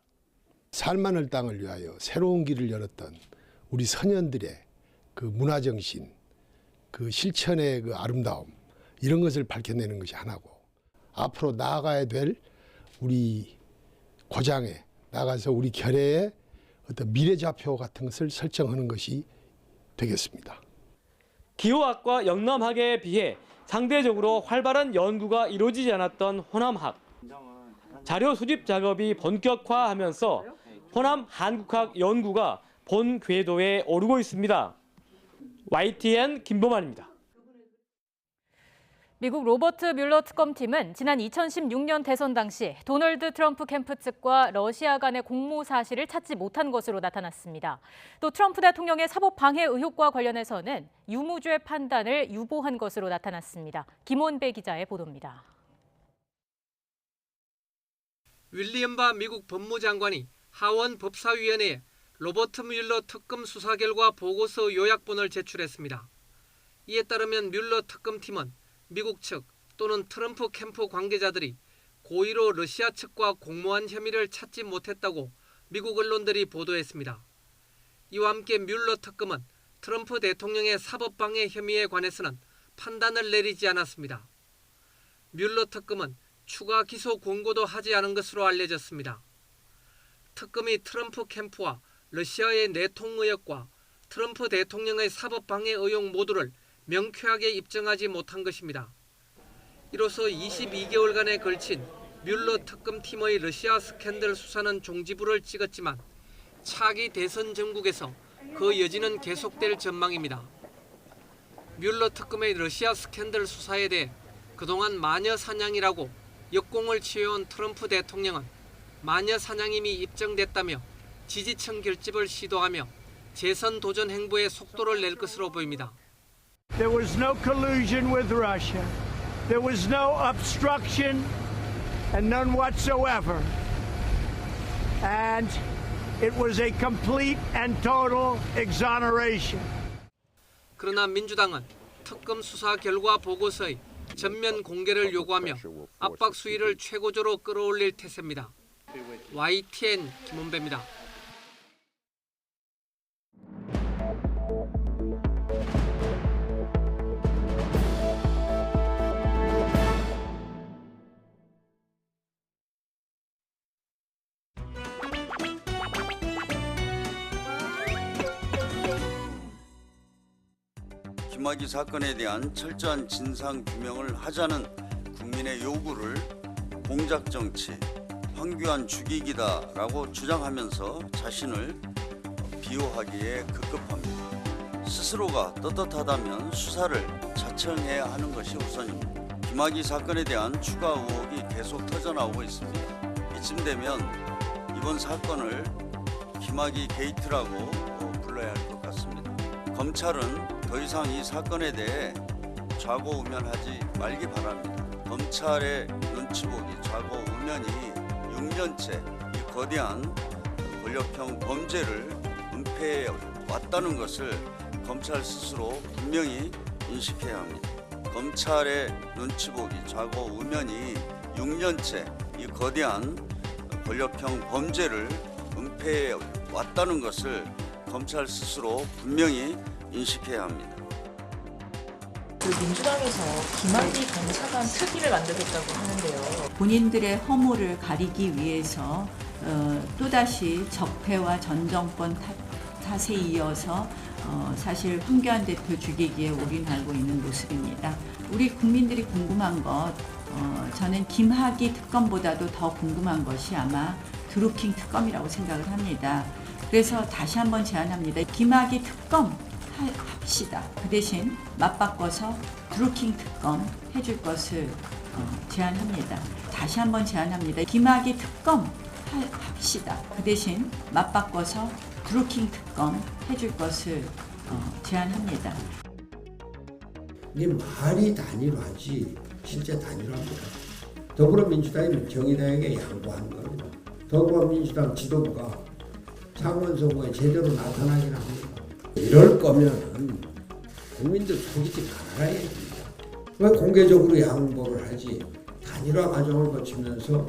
살만을 땅을 위하여 새로운 길을 열었던 우리 선현들의 그 문화정신, 그 실천의 그 아름다움, 이런 것을 밝혀내는 것이 하나고, 앞으로 나아가야 될 우리 고장에 나가서 우리 결의의 어떤 미래좌표 같은 것을 설정하는 것이 되겠습니다. 기호학과 영남학에 비해 상대적으로 활발한 연구가 이루어지지 않았던 호남학. 자료 수집 작업이 본격화하면서 호남 한국학 연구가 본 궤도에 오르고 있습니다. YTN 김범환입니다. 미국 로버트 뮬러 특검팀은 지난 2016년 대선 당시 도널드 트럼프 캠프 측과 러시아 간의 공모 사실을 찾지 못한 것으로 나타났습니다. 또 트럼프 대통령의 사법 방해 의혹과 관련해서는 유무죄 판단을 유보한 것으로 나타났습니다. 김원배 기자의 보도입니다. 윌리엄 바 미국 법무장관이 하원 법사위원회에 로버트 뮬러 특검 수사 결과 보고서 요약본을 제출했습니다. 이에 따르면 뮬러 특검팀은 미국 측 또는 트럼프 캠프 관계자들이 고의로 러시아 측과 공모한 혐의를 찾지 못했다고 미국 언론들이 보도했습니다. 이와 함께 뮬러 특검은 트럼프 대통령의 사법방해 혐의에 관해서는 판단을 내리지 않았습니다. 뮬러 특검은 추가 기소 권고도 하지 않은 것으로 알려졌습니다. 특검이 트럼프 캠프와 러시아의 내통 의혹과 트럼프 대통령의 사법방해 의혹 모두를 명쾌하게 입증하지 못한 것입니다. 이로써 22개월간에 걸친 뮬러 특검팀의 러시아 스캔들 수사는 종지부를 찍었지만 차기 대선 전국에서 그 여지는 계속될 전망입니다. 뮬러 특검의 러시아 스캔들 수사에 대해 그동안 마녀 사냥이라고 역공을 취해온 트럼프 대통령은 마녀 사냥임이 입증됐다며 지지층 결집을 시도하며 재선 도전 행보에 속도를 낼 것으로 보입니다. There was no collusion with Russia. There was no obstruction and none whatsoever. And it was a complete and total exoneration. 그러나 민주당은 특검 수사 결과 보고서의 전면 공개를 요구하며 압박 수위를 최고조로 끌어올릴 태세입니다. YTN 김원배입니다. 김학의 사건에 대한 철저한 진상 규명을 하자는 국민의 요구를 공작정치, 황교안 죽이기다라고 주장하면서 자신을 비호하기에 급급합니다. 스스로가 떳떳하다면 수사를 자청해야 하는 것이 우선입니다. 김학의 사건에 대한 추가 의혹이 계속 터져나오고 있습니다. 이쯤 되면 이번 사건을 김학의 게이트라고 불러야 할 것 같습니다. 검찰은 더 이상 이 사건에 대해 좌고우면하지 말기 바랍니다. 검찰의 눈치 보기, 좌고우면이 6년째 이 거대한 권력형 범죄를 은폐해 왔다는 것을 검찰 스스로 분명히 인식해야 합니다. 검찰의 눈치 보기, 좌고우면이 6년째 이 거대한 권력형 범죄를 은폐해 왔다는 것을 검찰 스스로 분명히 인식해야 합니다. 민주당에서 김학의 검사관 특위를 만들었다고 하는데요. 본인들의 허물을 가리기 위해서 또다시 적폐와 전 정권 탓에 이어서 사실 황교안 대표 죽이기에 올인하고 있는 모습입니다. 우리 국민들이 궁금한 것, 저는 김학의 특검보다도 더 궁금한 것이 아마 드루킹 특검이라고 생각을 합니다. 그래서 다시 한번 제안합니다. 김학의 특검 합시다. 그 대신 맞바꿔서 드루킹 특검 해줄 것을 제안합니다. 다시 한번 제안합니다. 김학의 특검 합시다. 그 대신 맞바꿔서 드루킹 특검 해줄 것을 제안합니다. 이게 말이 단일화지 실제 단일화입니다. 더불어민주당이 정의당에게 양보한 겁니다. 더불어민주당 지도부가 창원선거에 제대로 나타나긴 합니다. 이럴 거면 국민들 속이지 말아야 됩니다. 왜 공개적으로 양보를 하지? 단일화 과정을 거치면서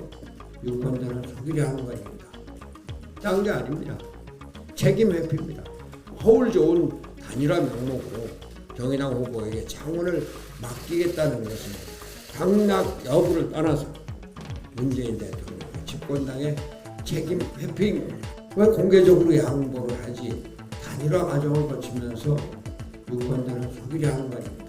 유권자를 속이려 하는 것입니다. 딴 게 아닙니다. 책임 회피입니다. 허울 좋은 단일화 명목으로 정의당 후보에게 창원을 맡기겠다는 것은 당락 여부를 떠나서 문재인 대통령 집권당의 책임 회피입니다. 왜 공개적으로 양보를 하지? 단일화 과정을 거치면서 유권자를 속이려 하는 것입니다.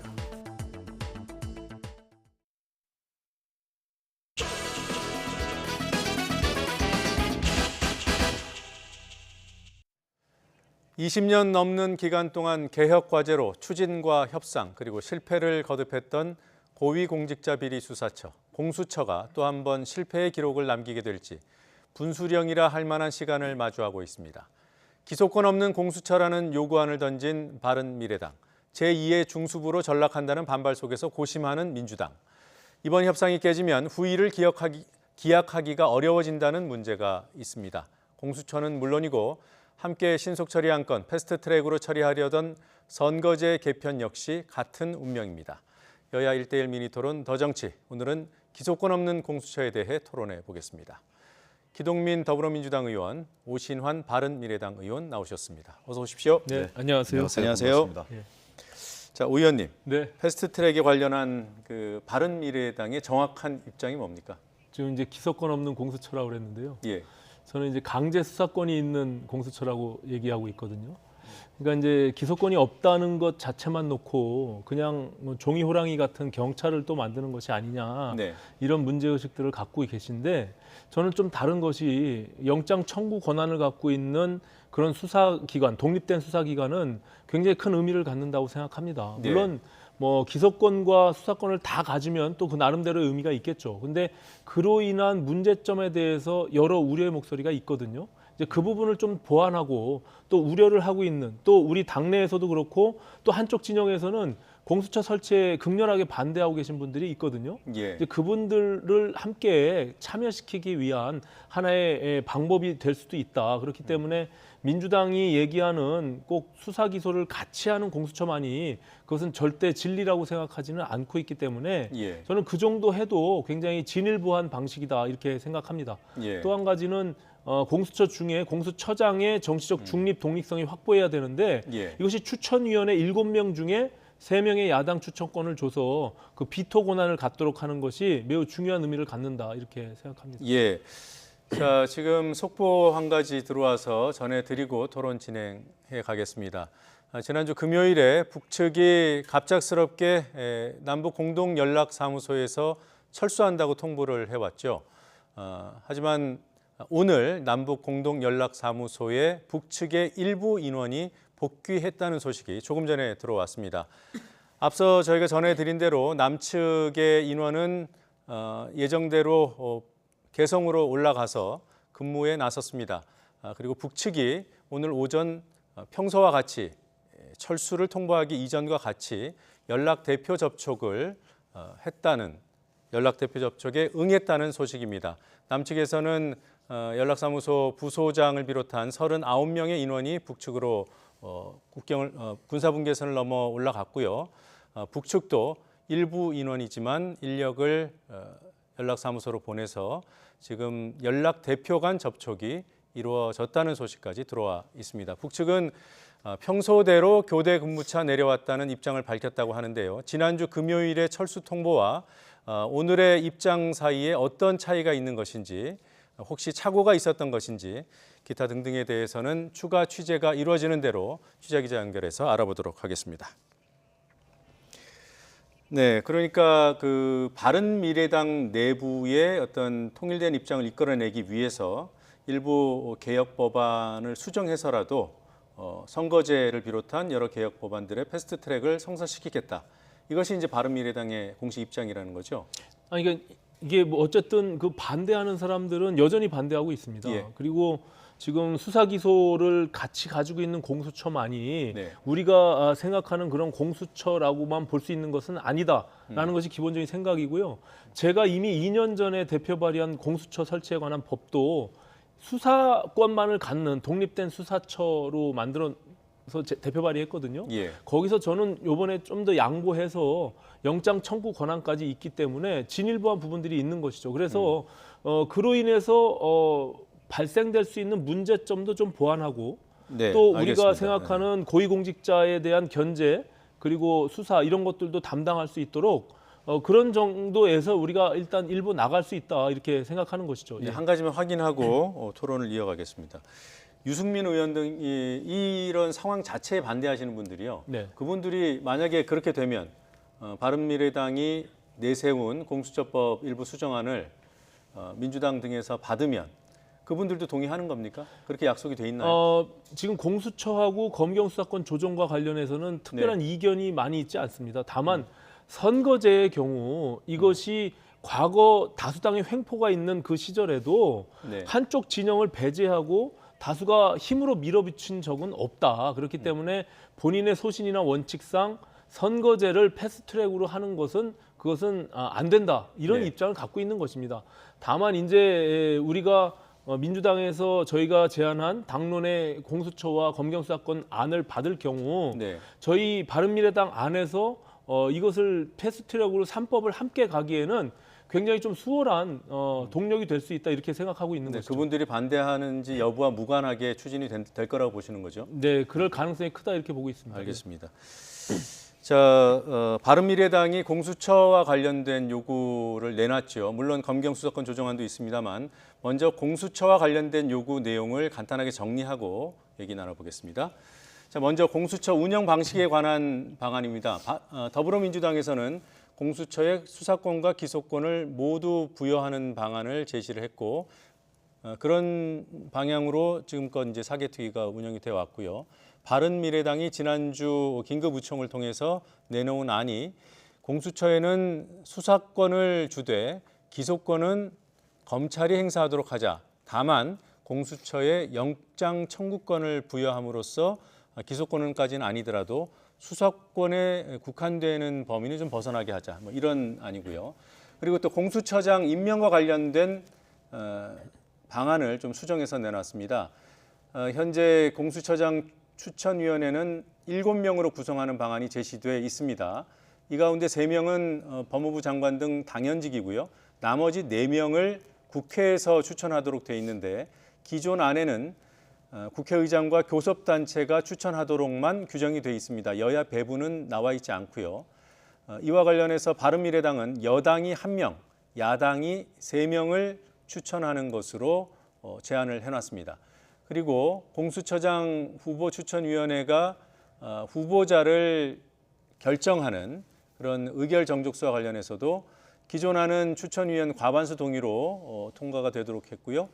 (20년) 넘는 기간 동안 개혁 과제로 추진과 협상 그리고 실패를 거듭했던 고위공직자 비리 수사처, 공수처가 또 한 번 실패의 기록을 남기게 될지 분수령이라 할 만한 시간을 마주하고 있습니다. 기소권 없는 공수처라는 요구안을 던진 바른미래당, 제2의 중수부로 전락한다는 반발 속에서 고심하는 민주당. 이번 협상이 깨지면 후일을 기약하기가 어려워진다는 문제가 있습니다. 공수처는 물론이고 함께 신속 처리 안건 패스트트랙으로 처리하려던 선거제 개편 역시 같은 운명입니다. 여야 1대1 미니토론 더 정치, 오늘은 기소권 없는 공수처에 대해 토론해 보겠습니다. 기동민 더불어민주당 의원, 오신환 바른미래당 의원 나오셨습니다. 어서 오십시오. 네, 안녕하세요. 안녕하세요. 네. 자, 오 의원님, 네. 패스트트랙에 관련한 그 바른미래당의 정확한 입장이 뭡니까? 지금 이제 기소권 없는 공수처라고 그랬는데요. 예. 저는 이제 강제 수사권이 있는 공수처라고 얘기하고 있거든요. 그러니까 이제 기소권이 없다는 것 자체만 놓고 그냥 뭐 종이 호랑이 같은 경찰을 또 만드는 것이 아니냐, 네. 이런 문제의식들을 갖고 계신데, 저는 좀 다른 것이 영장 청구 권한을 갖고 있는 그런 수사기관, 독립된 수사기관은 굉장히 큰 의미를 갖는다고 생각합니다. 물론 뭐 기소권과 수사권을 다 가지면 또 그 나름대로의 의미가 있겠죠. 근데 그로 인한 문제점에 대해서 여러 우려의 목소리가 있거든요. 이제 그 부분을 좀 보완하고 또 우려를 하고 있는, 또 우리 당내에서도 그렇고 또 한쪽 진영에서는 공수처 설치에 극렬하게 반대하고 계신 분들이 있거든요. 예. 이제 그분들을 함께 참여시키기 위한 하나의 방법이 될 수도 있다. 그렇기 때문에 민주당이 얘기하는 꼭 수사 기소를 같이 하는 공수처만이 그것은 절대 진리라고 생각하지는 않고 있기 때문에 예. 저는 그 정도 해도 굉장히 진일보한 방식이다, 이렇게 생각합니다. 예. 또 한 가지는 공수처 중에 공수처장의 정치적 중립 독립성이 확보해야 되는데 예. 이것이 추천위원회 7명 중에 3명의 야당 추천권을 줘서 그 비토 권한을 갖도록 하는 것이 매우 중요한 의미를 갖는다, 이렇게 생각합니다. 예. 자, 지금 속보 한 가지 들어와서 전해드리고 토론 진행해 가겠습니다. 지난주 금요일에 북측이 갑작스럽게 남북 공동연락사무소에서 철수한다고 통보를 해왔죠. 하지만 오늘 남북 공동연락사무소에 북측의 일부 인원이 복귀했다는 소식이 조금 전에 들어왔습니다. 앞서 저희가 전해드린 대로 남측의 인원은 예정대로 개성으로 올라가서 근무에 나섰습니다. 그리고 북측이 오늘 오전 평소와 같이 철수를 통보하기 이전과 같이 연락 대표 접촉을 했다는, 연락 대표 접촉에 응했다는 소식입니다. 남측에서는 연락사무소 부소장을 비롯한 39명의 인원이 북측으로 군사분계선을 넘어 올라갔고요. 북측도 일부 인원이지만 인력을 연락사무소로 보내서 지금 연락 대표 간 접촉이 이루어졌다는 소식까지 들어와 있습니다. 북측은 평소대로 교대 근무차 내려왔다는 입장을 밝혔다고 하는데요. 지난주 금요일의 철수 통보와 오늘의 입장 사이에 어떤 차이가 있는 것인지, 혹시 착오가 있었던 것인지 기타 등등에 대해서는 추가 취재가 이루어지는 대로 취재기자 연결해서 알아보도록 하겠습니다. 네, 그러니까 그 바른미래당 내부의 어떤 통일된 입장을 이끌어내기 위해서 일부 개혁 법안을 수정해서라도 선거제를 비롯한 여러 개혁 법안들의 패스트트랙을 성사시키겠다. 이것이 이제 바른미래당의 공식 입장이라는 거죠. 아니, 그러니까 이게 뭐 어쨌든 그 반대하는 사람들은 여전히 반대하고 있습니다. 예. 그리고 지금 수사 기소를 같이 가지고 있는 공수처만이 우리가 생각하는 그런 공수처라고만 볼 수 있는 것은 아니다라는 것이 기본적인 생각이고요. 제가 이미 2년 전에 대표 발의한 공수처 설치에 관한 법도 수사권만을 갖는 독립된 수사처로 만들어서 대표 발의했거든요. 거기서 저는 이번에 좀 더 양보해서 영장 청구 권한까지 있기 때문에 진일보한 부분들이 있는 것이죠. 그래서 그로 인해서 발생될 수 있는 문제점도 좀 보완하고 또 우리가 알겠습니다. 생각하는 고위공직자에 대한 견제 그리고 수사 이런 것들도 담당할 수 있도록 그런 정도에서 우리가 일단 일부 나갈 수 있다 이렇게 생각하는 것이죠. 네, 한 가지만 확인하고 토론을 이어가겠습니다. 유승민 의원 등이 이런 상황 자체에 반대하시는 분들이요. 그분들이 만약에 그렇게 되면 바른미래당이 내세운 공수처법 일부 수정안을 민주당 등에서 받으면 그분들도 동의하는 겁니까? 그렇게 약속이 돼 있나요? 지금 공수처하고 검경수사권 조정과 관련해서는 특별한 이견이 많이 있지 않습니다. 다만 선거제의 경우 이것이 과거 다수당의 횡포가 있는 그 시절에도 한쪽 진영을 배제하고 다수가 힘으로 밀어붙인 적은 없다. 그렇기 때문에 본인의 소신이나 원칙상 선거제를 패스트트랙으로 하는 것은 그것은 안 된다. 이런 입장을 갖고 있는 것입니다. 다만 이제 우리가 민주당에서 저희가 제안한 당론의 공수처와 검경수사권 안을 받을 경우 저희 바른미래당 안에서 이것을 패스트트랙으로 3법을 함께 가기에는 굉장히 좀 수월한 동력이 될 수 있다 이렇게 생각하고 있는 것이죠. 그분들이 반대하는지 여부와 무관하게 추진이 될 거라고 보시는 거죠? 네, 그럴 가능성이 크다 이렇게 보고 있습니다. 알겠습니다. 자, 바른미래당이 공수처와 관련된 요구를 내놨죠. 물론 검경수사권 조정안도 있습니다만 먼저 공수처와 관련된 요구 내용을 간단하게 정리하고 얘기 나눠보겠습니다. 자, 먼저 공수처 운영 방식에 관한 방안입니다. 더불어민주당에서는 공수처의 수사권과 기소권을 모두 부여하는 방안을 제시를 했고 그런 방향으로 지금껏 이제 사개특위가 운영이 되어 왔고요. 바른미래당이 지난주 긴급의총을 통해서 내놓은 안이 공수처에는 수사권을 주되 기소권은 검찰이 행사하도록 하자. 다만 공수처에 영장 청구권을 부여함으로써 기소권까지는 아니더라도 수사권에 국한되는 범위는 좀 벗어나게 하자. 뭐 이런 안이고요. 그리고 또 공수처장 임명과 관련된 방안을 좀 수정해서 내놨습니다. 현재 공수처장 추천위원회는 7명으로 구성하는 방안이 제시돼 있습니다. 이 가운데 3명은 법무부 장관 등 당연직이고요. 나머지 4명을 국회에서 추천하도록 돼 있는데 기존 안에는 국회의장과 교섭단체가 추천하도록만 규정이 돼 있습니다. 여야 배분은 나와 있지 않고요. 이와 관련해서 바른미래당은 여당이 1명, 야당이 3명을 추천하는 것으로 제안을 해놨습니다. 그리고 공수처장 후보추천위원회가 후보자를 결정하는 그런 의결정족수와 관련해서도 기존안은 추천위원 과반수 동의로 통과가 되도록 했고요.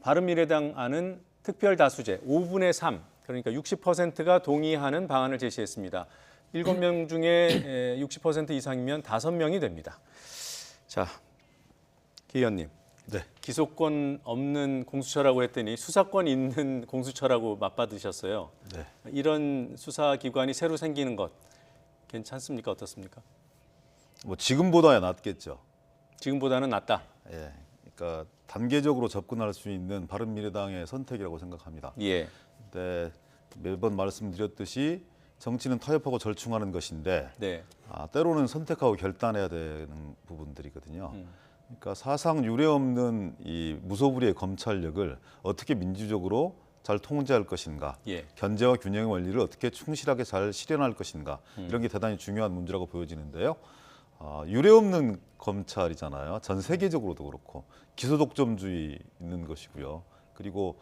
바른미래당 안은 특별다수제 5분의 3, 그러니까 60%가 동의하는 방안을 제시했습니다. 7명 중에 60% 이상이면 5명이 됩니다. 자, 기 의원님, 네. 기소권 없는 공수처라고 했더니 수사권 있는 공수처라고 맞받으셨어요. 네. 이런 수사기관이 새로 생기는 것 괜찮습니까? 어떻습니까? 뭐 지금보다야 낫겠죠. 지금보다는 낫다. 예. 그러니까 단계적으로 접근할 수 있는 바른미래당의 선택이라고 생각합니다. 예. 근데 매번 말씀드렸듯이 정치는 타협하고 절충하는 것인데 네. 때로는 선택하고 결단해야 되는 부분들이거든요. 그러니까 사상 유례 없는 이 무소불위의 검찰력을 어떻게 민주적으로 잘 통제할 것인가, 예. 견제와 균형의 원리를 어떻게 충실하게 잘 실현할 것인가, 이런 게 대단히 중요한 문제라고 보여지는데요. 유례 없는 검찰이잖아요. 전 세계적으로도 그렇고 기소 독점주의 있는 것이고요. 그리고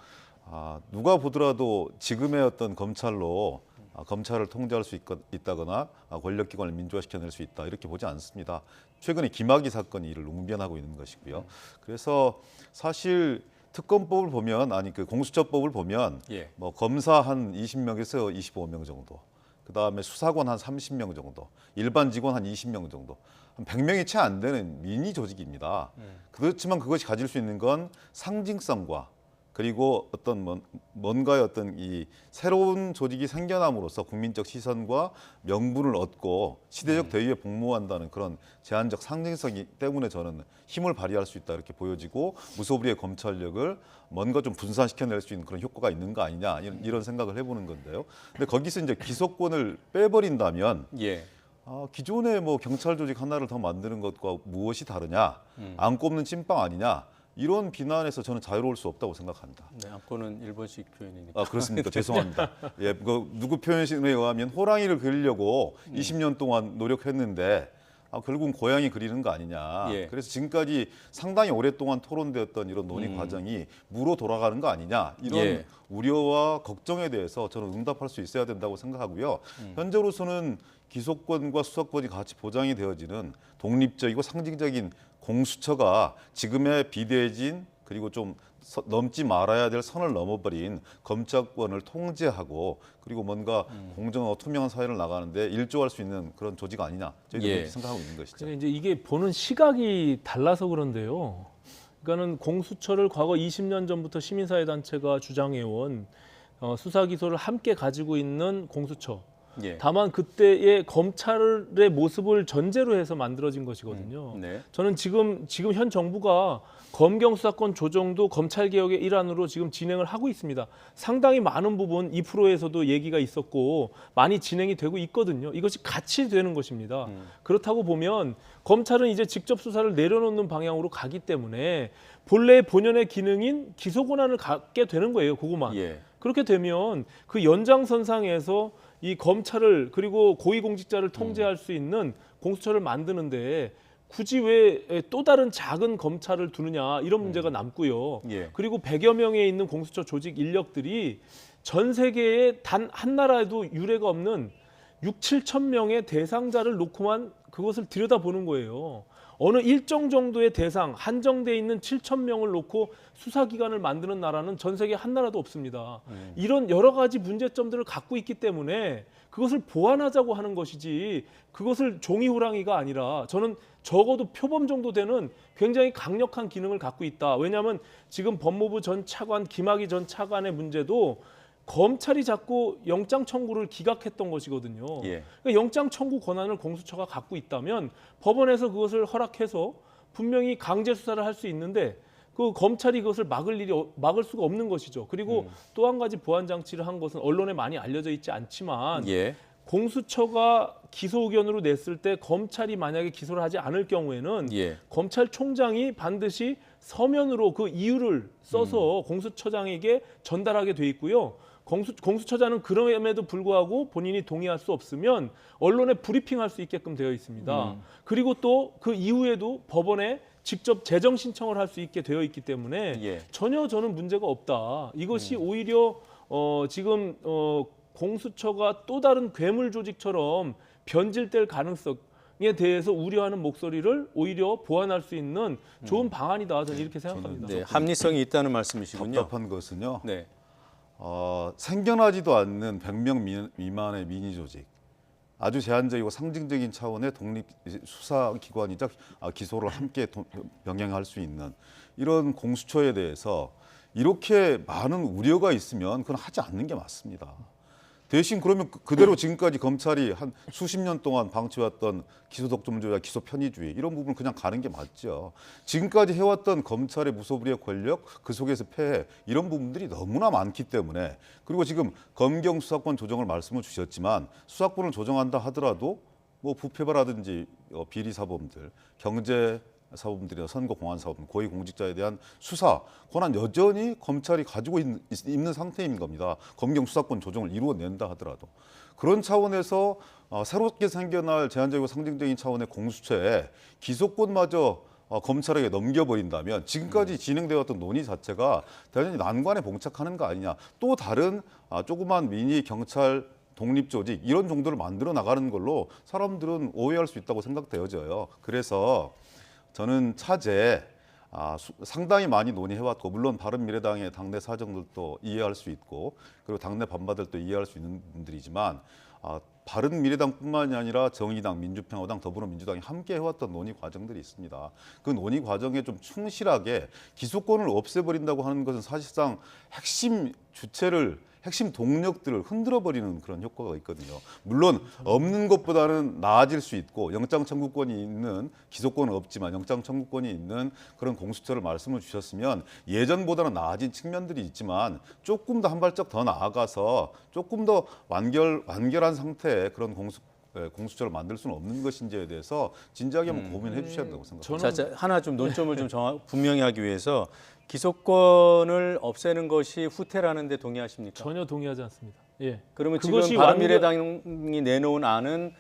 누가 보더라도 지금의 어떤 검찰로 검찰을 통제할 수 있다거나 권력기관을 민주화시켜낼 수 있다 이렇게 보지 않습니다. 최근에 김학의 사건이 이를 웅변하고 있는 것이고요. 그래서 사실 특검법을 보면 그 공수처법을 보면 예. 뭐 검사 한 20명에서 25명 정도, 그 다음에 수사관 한 30명 정도, 일반 직원 한 20명 정도, 한 100명이 채 안 되는 미니 조직입니다. 그렇지만 그것이 가질 수 있는 건 상징성과 그리고 어떤 뭔가의 어떤 이 새로운 조직이 생겨남으로써 국민적 시선과 명분을 얻고 시대적 대의에 복무한다는 그런 제한적 상징성이 때문에 저는 힘을 발휘할 수 있다 이렇게 보여지고 무소불위의 검찰력을 뭔가 좀 분산시켜낼 수 있는 그런 효과가 있는 거 아니냐 이런 생각을 해보는 건데요. 근데 거기서 이제 기소권을 빼버린다면 예. 기존의 뭐 경찰 조직 하나를 더 만드는 것과 무엇이 다르냐, 안 꼽는 찐빵 아니냐. 이런 비난에서 저는 자유로울 수 없다고 생각합니다. 네, 안고는 일본식 표현이니까. 그렇습니까? 죄송합니다. 예, 누구 표현에 의하면 호랑이를 그리려고 20년 동안 노력했는데 결국은 고양이 그리는 거 아니냐. 예. 그래서 지금까지 상당히 오랫동안 토론되었던 이런 논의 과정이 무로 돌아가는 거 아니냐. 이런 예. 우려와 걱정에 대해서 저는 응답할 수 있어야 된다고 생각하고요. 현재로서는 기소권과 수사권이 같이 보장이 되어지는 독립적이고 상징적인 공수처가 지금의 비대해진 그리고 좀 넘지 말아야 될 선을 넘어버린 검찰권을 통제하고 그리고 뭔가 공정하고 투명한 사회를 나가는데 일조할 수 있는 그런 조직 아니냐 저희도 그렇게 생각하고 있는 것이죠. 이제 이게 보는 시각이 달라서 그런데요. 그러니까는 공수처를 과거 20년 전부터 시민사회단체가 주장해온 수사 기소를 함께 가지고 있는 공수처. 예. 다만 그때의 검찰의 모습을 전제로 해서 만들어진 것이거든요. 네. 저는 지금 현 정부가 검경 수사권 조정도 검찰 개혁의 일환으로 지금 진행을 하고 있습니다. 상당히 많은 부분 2%에서도 얘기가 있었고 많이 진행이 되고 있거든요. 이것이 같이 되는 것입니다. 그렇다고 보면 검찰은 이제 직접 수사를 내려놓는 방향으로 가기 때문에 본래 본연의 기능인 기소 권한을 갖게 되는 거예요. 그것만. 예. 그렇게 되면 그 연장선상에서 이 검찰을 그리고 고위공직자를 통제할 수 있는 공수처를 만드는데 굳이 왜 또 다른 작은 검찰을 두느냐 이런 문제가 남고요. 예. 그리고 100여 명에 있는 공수처 조직 인력들이 전 세계에 단 한 나라에도 유례가 없는 6, 7천 명의 대상자를 놓고만 그것을 들여다보는 거예요. 어느 일정 정도의 대상, 한정돼 있는 7천 명을 놓고 수사기관을 만드는 나라는 전 세계 한 나라도 없습니다. 이런 여러 가지 문제점들을 갖고 있기 때문에 그것을 보완하자고 하는 것이지 그것을 종이 호랑이가 아니라 저는 적어도 표범 정도 되는 굉장히 강력한 기능을 갖고 있다. 왜냐하면 지금 법무부 전 차관, 김학의 전 차관의 문제도 검찰이 자꾸 영장 청구를 기각했던 것이거든요. 예. 그러니까 영장 청구 권한을 공수처가 갖고 있다면 법원에서 그것을 허락해서 분명히 강제 수사를 할 수 있는데 그 검찰이 그것을 막을 수가 없는 것이죠. 그리고 또 한 가지 보완 장치를 한 것은 언론에 많이 알려져 있지 않지만 예. 공수처가 기소 의견으로 냈을 때 검찰이 만약에 기소를 하지 않을 경우에는 예. 검찰총장이 반드시 서면으로 그 이유를 써서 공수처장에게 전달하게 돼 있고요. 공수처장은 그럼에도 불구하고 본인이 동의할 수 없으면 언론에 브리핑할 수 있게끔 되어 있습니다. 그리고 또 그 이후에도 법원에 직접 재정 신청을 할 수 있게 되어 있기 때문에 예. 전혀 저는 문제가 없다. 이것이 오히려 지금 공수처가 또 다른 괴물 조직처럼 변질될 가능성에 대해서 우려하는 목소리를 오히려 보완할 수 있는 좋은 방안이다. 저는 이렇게 생각합니다. 네, 합리성이 있다는 말씀이시군요. 답답한 것은요. 네. 생겨나지도 않는 100명 미만의 미니 조직. 아주 제한적이고 상징적인 차원의 독립 수사기관이자 기소를 함께 병행할 수 있는 이런 공수처에 대해서 이렇게 많은 우려가 있으면 그건 하지 않는 게 맞습니다. 대신 그러면 그대로 지금까지 검찰이 한 수십 년 동안 방치해왔던 기소독점주의와 기소편의주의 이런 부분을 그냥 가는 게 맞죠. 지금까지 해왔던 검찰의 무소불위의 권력, 그 속에서 폐해 이런 부분들이 너무나 많기 때문에 그리고 지금 검경 수사권 조정을 말씀을 주셨지만 수사권을 조정한다 하더라도 뭐 부패바라든지 비리 사범들, 경제 사범들이나 선거 공안 사범, 고위공직자에 대한 수사 권한 여전히 검찰이 가지고 있는 상태인 겁니다. 검경 수사권 조정을 이루어낸다 하더라도 그런 차원에서 새롭게 생겨날 제한적이고 상징적인 차원의 공수처에 기소권마저 검찰에게 넘겨버린다면 지금까지 진행되었던 논의 자체가 대단히 난관에 봉착하는 거 아니냐. 또 다른 조그만 미니 경찰 독립조직 이런 정도를 만들어 나가는 걸로 사람들은 오해할 수 있다고 생각되어져요. 그래서 저는 차제 상당히 많이 논의해왔고 물론 바른미래당의 당내 사정들도 이해할 수 있고 그리고 당내 반발들도 이해할 수 있는 분들이지만 바른미래당뿐만이 아니라 정의당, 민주평화당, 더불어민주당이 함께 해왔던 논의 과정들이 있습니다. 그 논의 과정에 좀 충실하게 기소권을 없애버린다고 하는 것은 사실상 핵심 동력들을 흔들어버리는 그런 효과가 있거든요. 물론 없는 것보다는 나아질 수 있고 영장 청구권이 있는 기소권은 없지만 영장 청구권이 있는 그런 공수처를 말씀을 주셨으면 예전보다는 나아진 측면들이 있지만 조금 더 한 발짝 더 나아가서 조금 더 완결한 상태의 그런 공수처를 만들 수는 없는 것인지에 대해서 진지하게 한번 고민해 주셔야 된다고 생각합니다. 자, 하나 좀 논점을 좀 분명히 하기 위해서 기소권을 없애는 것이 후퇴라는 데 동의하십니까? 전혀 동의하지 않습니다. 예. 그러면 지금 바른미래당이 내놓은 안은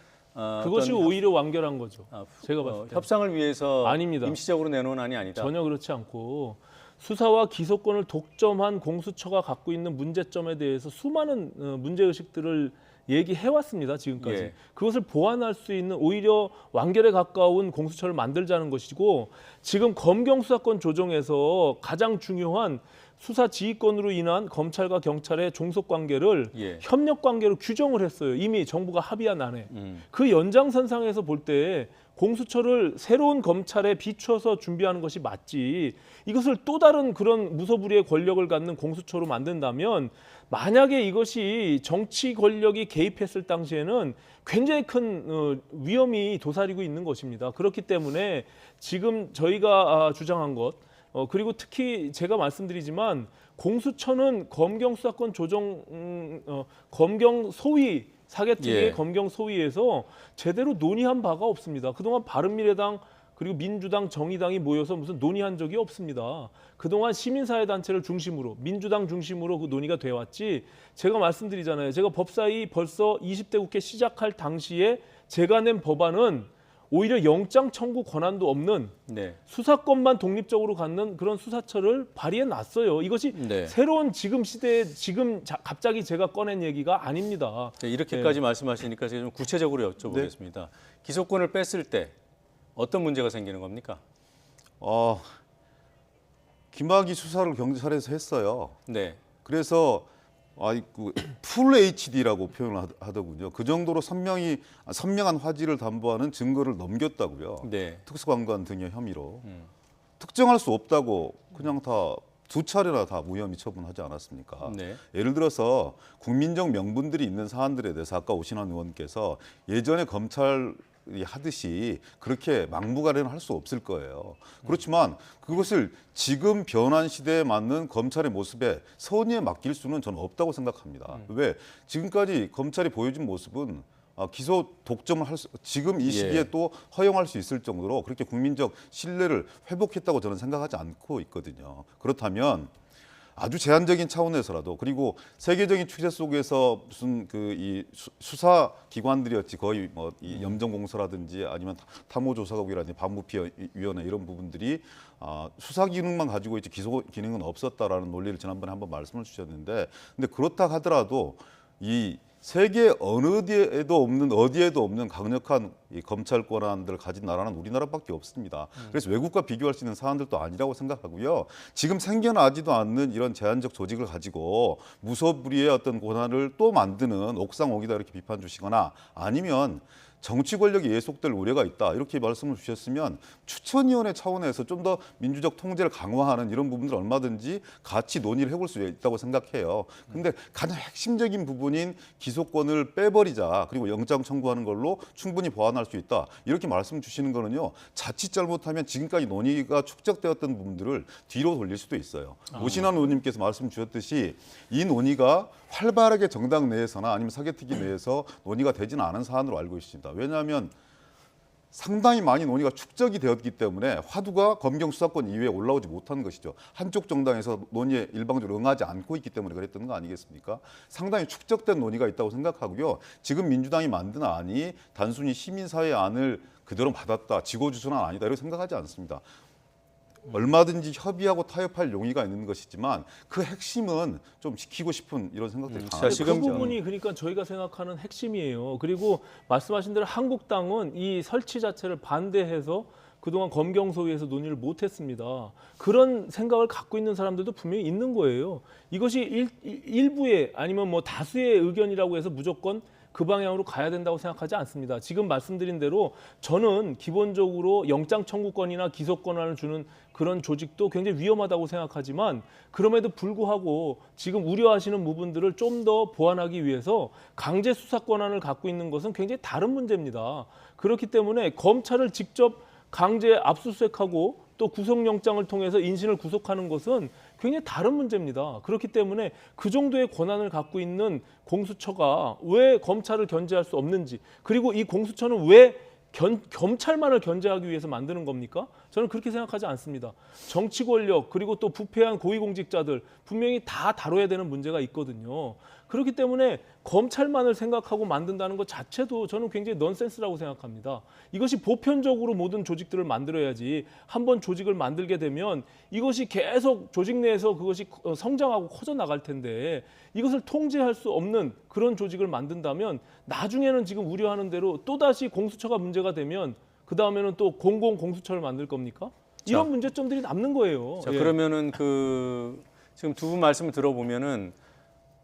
그것이 오히려 완결한 거죠. 제가 봤을 때. 협상을 위해서 아닙니다. 임시적으로 내놓은 안이 아니다. 전혀 그렇지 않고 수사와 기소권을 독점한 공수처가 갖고 있는 문제점에 대해서 수많은 문제의식들을 얘기해왔습니다. 지금까지. 예. 그것을 보완할 수 있는 오히려 완결에 가까운 공수처를 만들자는 것이고 지금 검경 수사권 조정에서 가장 중요한 수사 지휘권으로 인한 검찰과 경찰의 종속 관계를 협력 관계로 규정을 했어요. 이미 정부가 합의한 안에. 그 연장선상에서 볼 때 공수처를 새로운 검찰에 비춰서 준비하는 것이 맞지. 이것을 또 다른 그런 무소불위의 권력을 갖는 공수처로 만든다면 만약에 이것이 정치 권력이 개입했을 당시에는 굉장히 큰 위험이 도사리고 있는 것입니다. 그렇기 때문에 지금 저희가 주장한 것 그리고 특히 제가 말씀드리지만 공수처는 검경 수사권 조정 검경 소위 사개특위의 검경 소위에서 제대로 논의한 바가 없습니다. 그동안 바른미래당 그리고 민주당, 정의당이 모여서 무슨 논의한 적이 없습니다. 그동안 시민사회단체를 중심으로 민주당 중심으로 그 논의가 되어왔지 제가 말씀드리잖아요. 제가 법사위 벌써 20대 국회 시작할 당시에 제가 낸 법안은 오히려 영장 청구 권한도 없는 수사권만 독립적으로 갖는 그런 수사처를 발의해 놨어요. 이것이 새로운 지금 시대에 갑자기 제가 꺼낸 얘기가 아닙니다. 이렇게까지 말씀하시니까 제가 좀 구체적으로 여쭤보겠습니다. 기소권을 뺐을 때 어떤 문제가 생기는 겁니까? 김학의 수사를 경찰에서 했어요. 네. 그래서 풀 HD라고 표현을 하더군요. 그 정도로 선명한 화질을 담보하는 증거를 넘겼다고요. 특수관관 등의 혐의로. 특정할 수 없다고 그냥 다 2차례나 다 무혐의 처분하지 않았습니까? 예를 들어서 국민적 명분들이 있는 사안들에 대해서 아까 오신환 의원께서 예전에 검찰 하듯이 그렇게 막무가내는 할 수 없을 거예요. 그렇지만 그것을 지금 변한 시대에 맞는 검찰의 모습에 선의에 맡길 수는 저는 없다고 생각합니다. 왜? 지금까지 검찰이 보여준 모습은 기소 독점을 지금 이 시기에 또 허용할 수 있을 정도로 그렇게 국민적 신뢰를 회복했다고 저는 생각하지 않고 있거든요. 그렇다면 아주 제한적인 차원에서라도 그리고 세계적인 추세 속에서 무슨 이 수사 기관들이었지 거의 이 염정공사라든지 아니면 탐호조사국이라든지 반부피위원회 이런 부분들이 수사 기능만 가지고 있지 기소 기능은 없었다라는 논리를 지난번에 한번 말씀을 주셨는데 근데 그렇다 하더라도 이 세계 어디에도 없는 강력한 이 검찰 권한들을 가진 나라는 우리나라밖에 없습니다. 그래서 외국과 비교할 수 있는 사안들도 아니라고 생각하고요. 지금 생겨나지도 않는 이런 제한적 조직을 가지고 무소불위의 어떤 권한을 또 만드는 옥상옥이다 이렇게 비판 주시거나 아니면 정치 권력이 예속될 우려가 있다 이렇게 말씀을 주셨으면 추천위원회 차원에서 좀 더 민주적 통제를 강화하는 이런 부분들 얼마든지 같이 논의를 해볼 수 있다고 생각해요. 근데 가장 핵심적인 부분인 기소권을 빼버리자 그리고 영장 청구하는 걸로 충분히 보완할 수 있다 이렇게 말씀 주시는 거는요. 자칫 잘못하면 지금까지 논의가 축적되었던 부분들을 뒤로 돌릴 수도 있어요. 오신환 의원님께서 말씀 주셨듯이 이 논의가 활발하게 정당 내에서나 아니면 사개특위 내에서 논의가 되지는 않은 사안으로 알고 있습니다. 왜냐하면 상당히 많이 논의가 축적이 되었기 때문에 화두가 검경 수사권 이외에 올라오지 못한 것이죠. 한쪽 정당에서 논의에 일방적으로 응하지 않고 있기 때문에 그랬던 거 아니겠습니까? 상당히 축적된 논의가 있다고 생각하고요. 지금 민주당이 만든 안이 단순히 시민사회의 안을 그대로 받았다, 지고지순한 아니다 이렇게 생각하지 않습니다. 얼마든지 협의하고 타협할 용의가 있는 것이지만 그 핵심은 좀 지키고 싶은 이런 생각들이 강합니다. 그 부분이 그러니까 저희가 생각하는 핵심이에요. 그리고 말씀하신 대로 한국당은 이 설치 자체를 반대해서 그동안 검경소위에서 논의를 못했습니다. 그런 생각을 갖고 있는 사람들도 분명히 있는 거예요. 이것이 일부의 아니면 뭐 다수의 의견이라고 해서 무조건 그 방향으로 가야 된다고 생각하지 않습니다. 지금 말씀드린 대로 저는 기본적으로 영장 청구권이나 기소 권한을 주는 그런 조직도 굉장히 위험하다고 생각하지만 그럼에도 불구하고 지금 우려하시는 부분들을 좀 더 보완하기 위해서 강제 수사 권한을 갖고 있는 것은 굉장히 다른 문제입니다. 그렇기 때문에 검찰을 직접 강제 압수수색하고 또 구속영장을 통해서 인신을 구속하는 것은 굉장히 다른 문제입니다. 그렇기 때문에 그 정도의 권한을 갖고 있는 공수처가 왜 검찰을 견제할 수 없는지, 그리고 이 공수처는 왜 검찰만을 견제하기 위해서 만드는 겁니까? 저는 그렇게 생각하지 않습니다. 정치 권력 그리고 또 부패한 고위공직자들 분명히 다 다뤄야 되는 문제가 있거든요. 그렇기 때문에 검찰만을 생각하고 만든다는 것 자체도 저는 굉장히 넌센스라고 생각합니다. 이것이 보편적으로 모든 조직들을 만들어야지 한번 조직을 만들게 되면 이것이 계속 조직 내에서 그것이 성장하고 커져 나갈 텐데 이것을 통제할 수 없는 그런 조직을 만든다면 나중에는 지금 우려하는 대로 또다시 공수처가 문제가 되면 그 다음에는 또 공공공수처를 만들 겁니까? 이런 문제점들이 남는 거예요. 자, 그러면은 지금 두 분 말씀을 들어보면은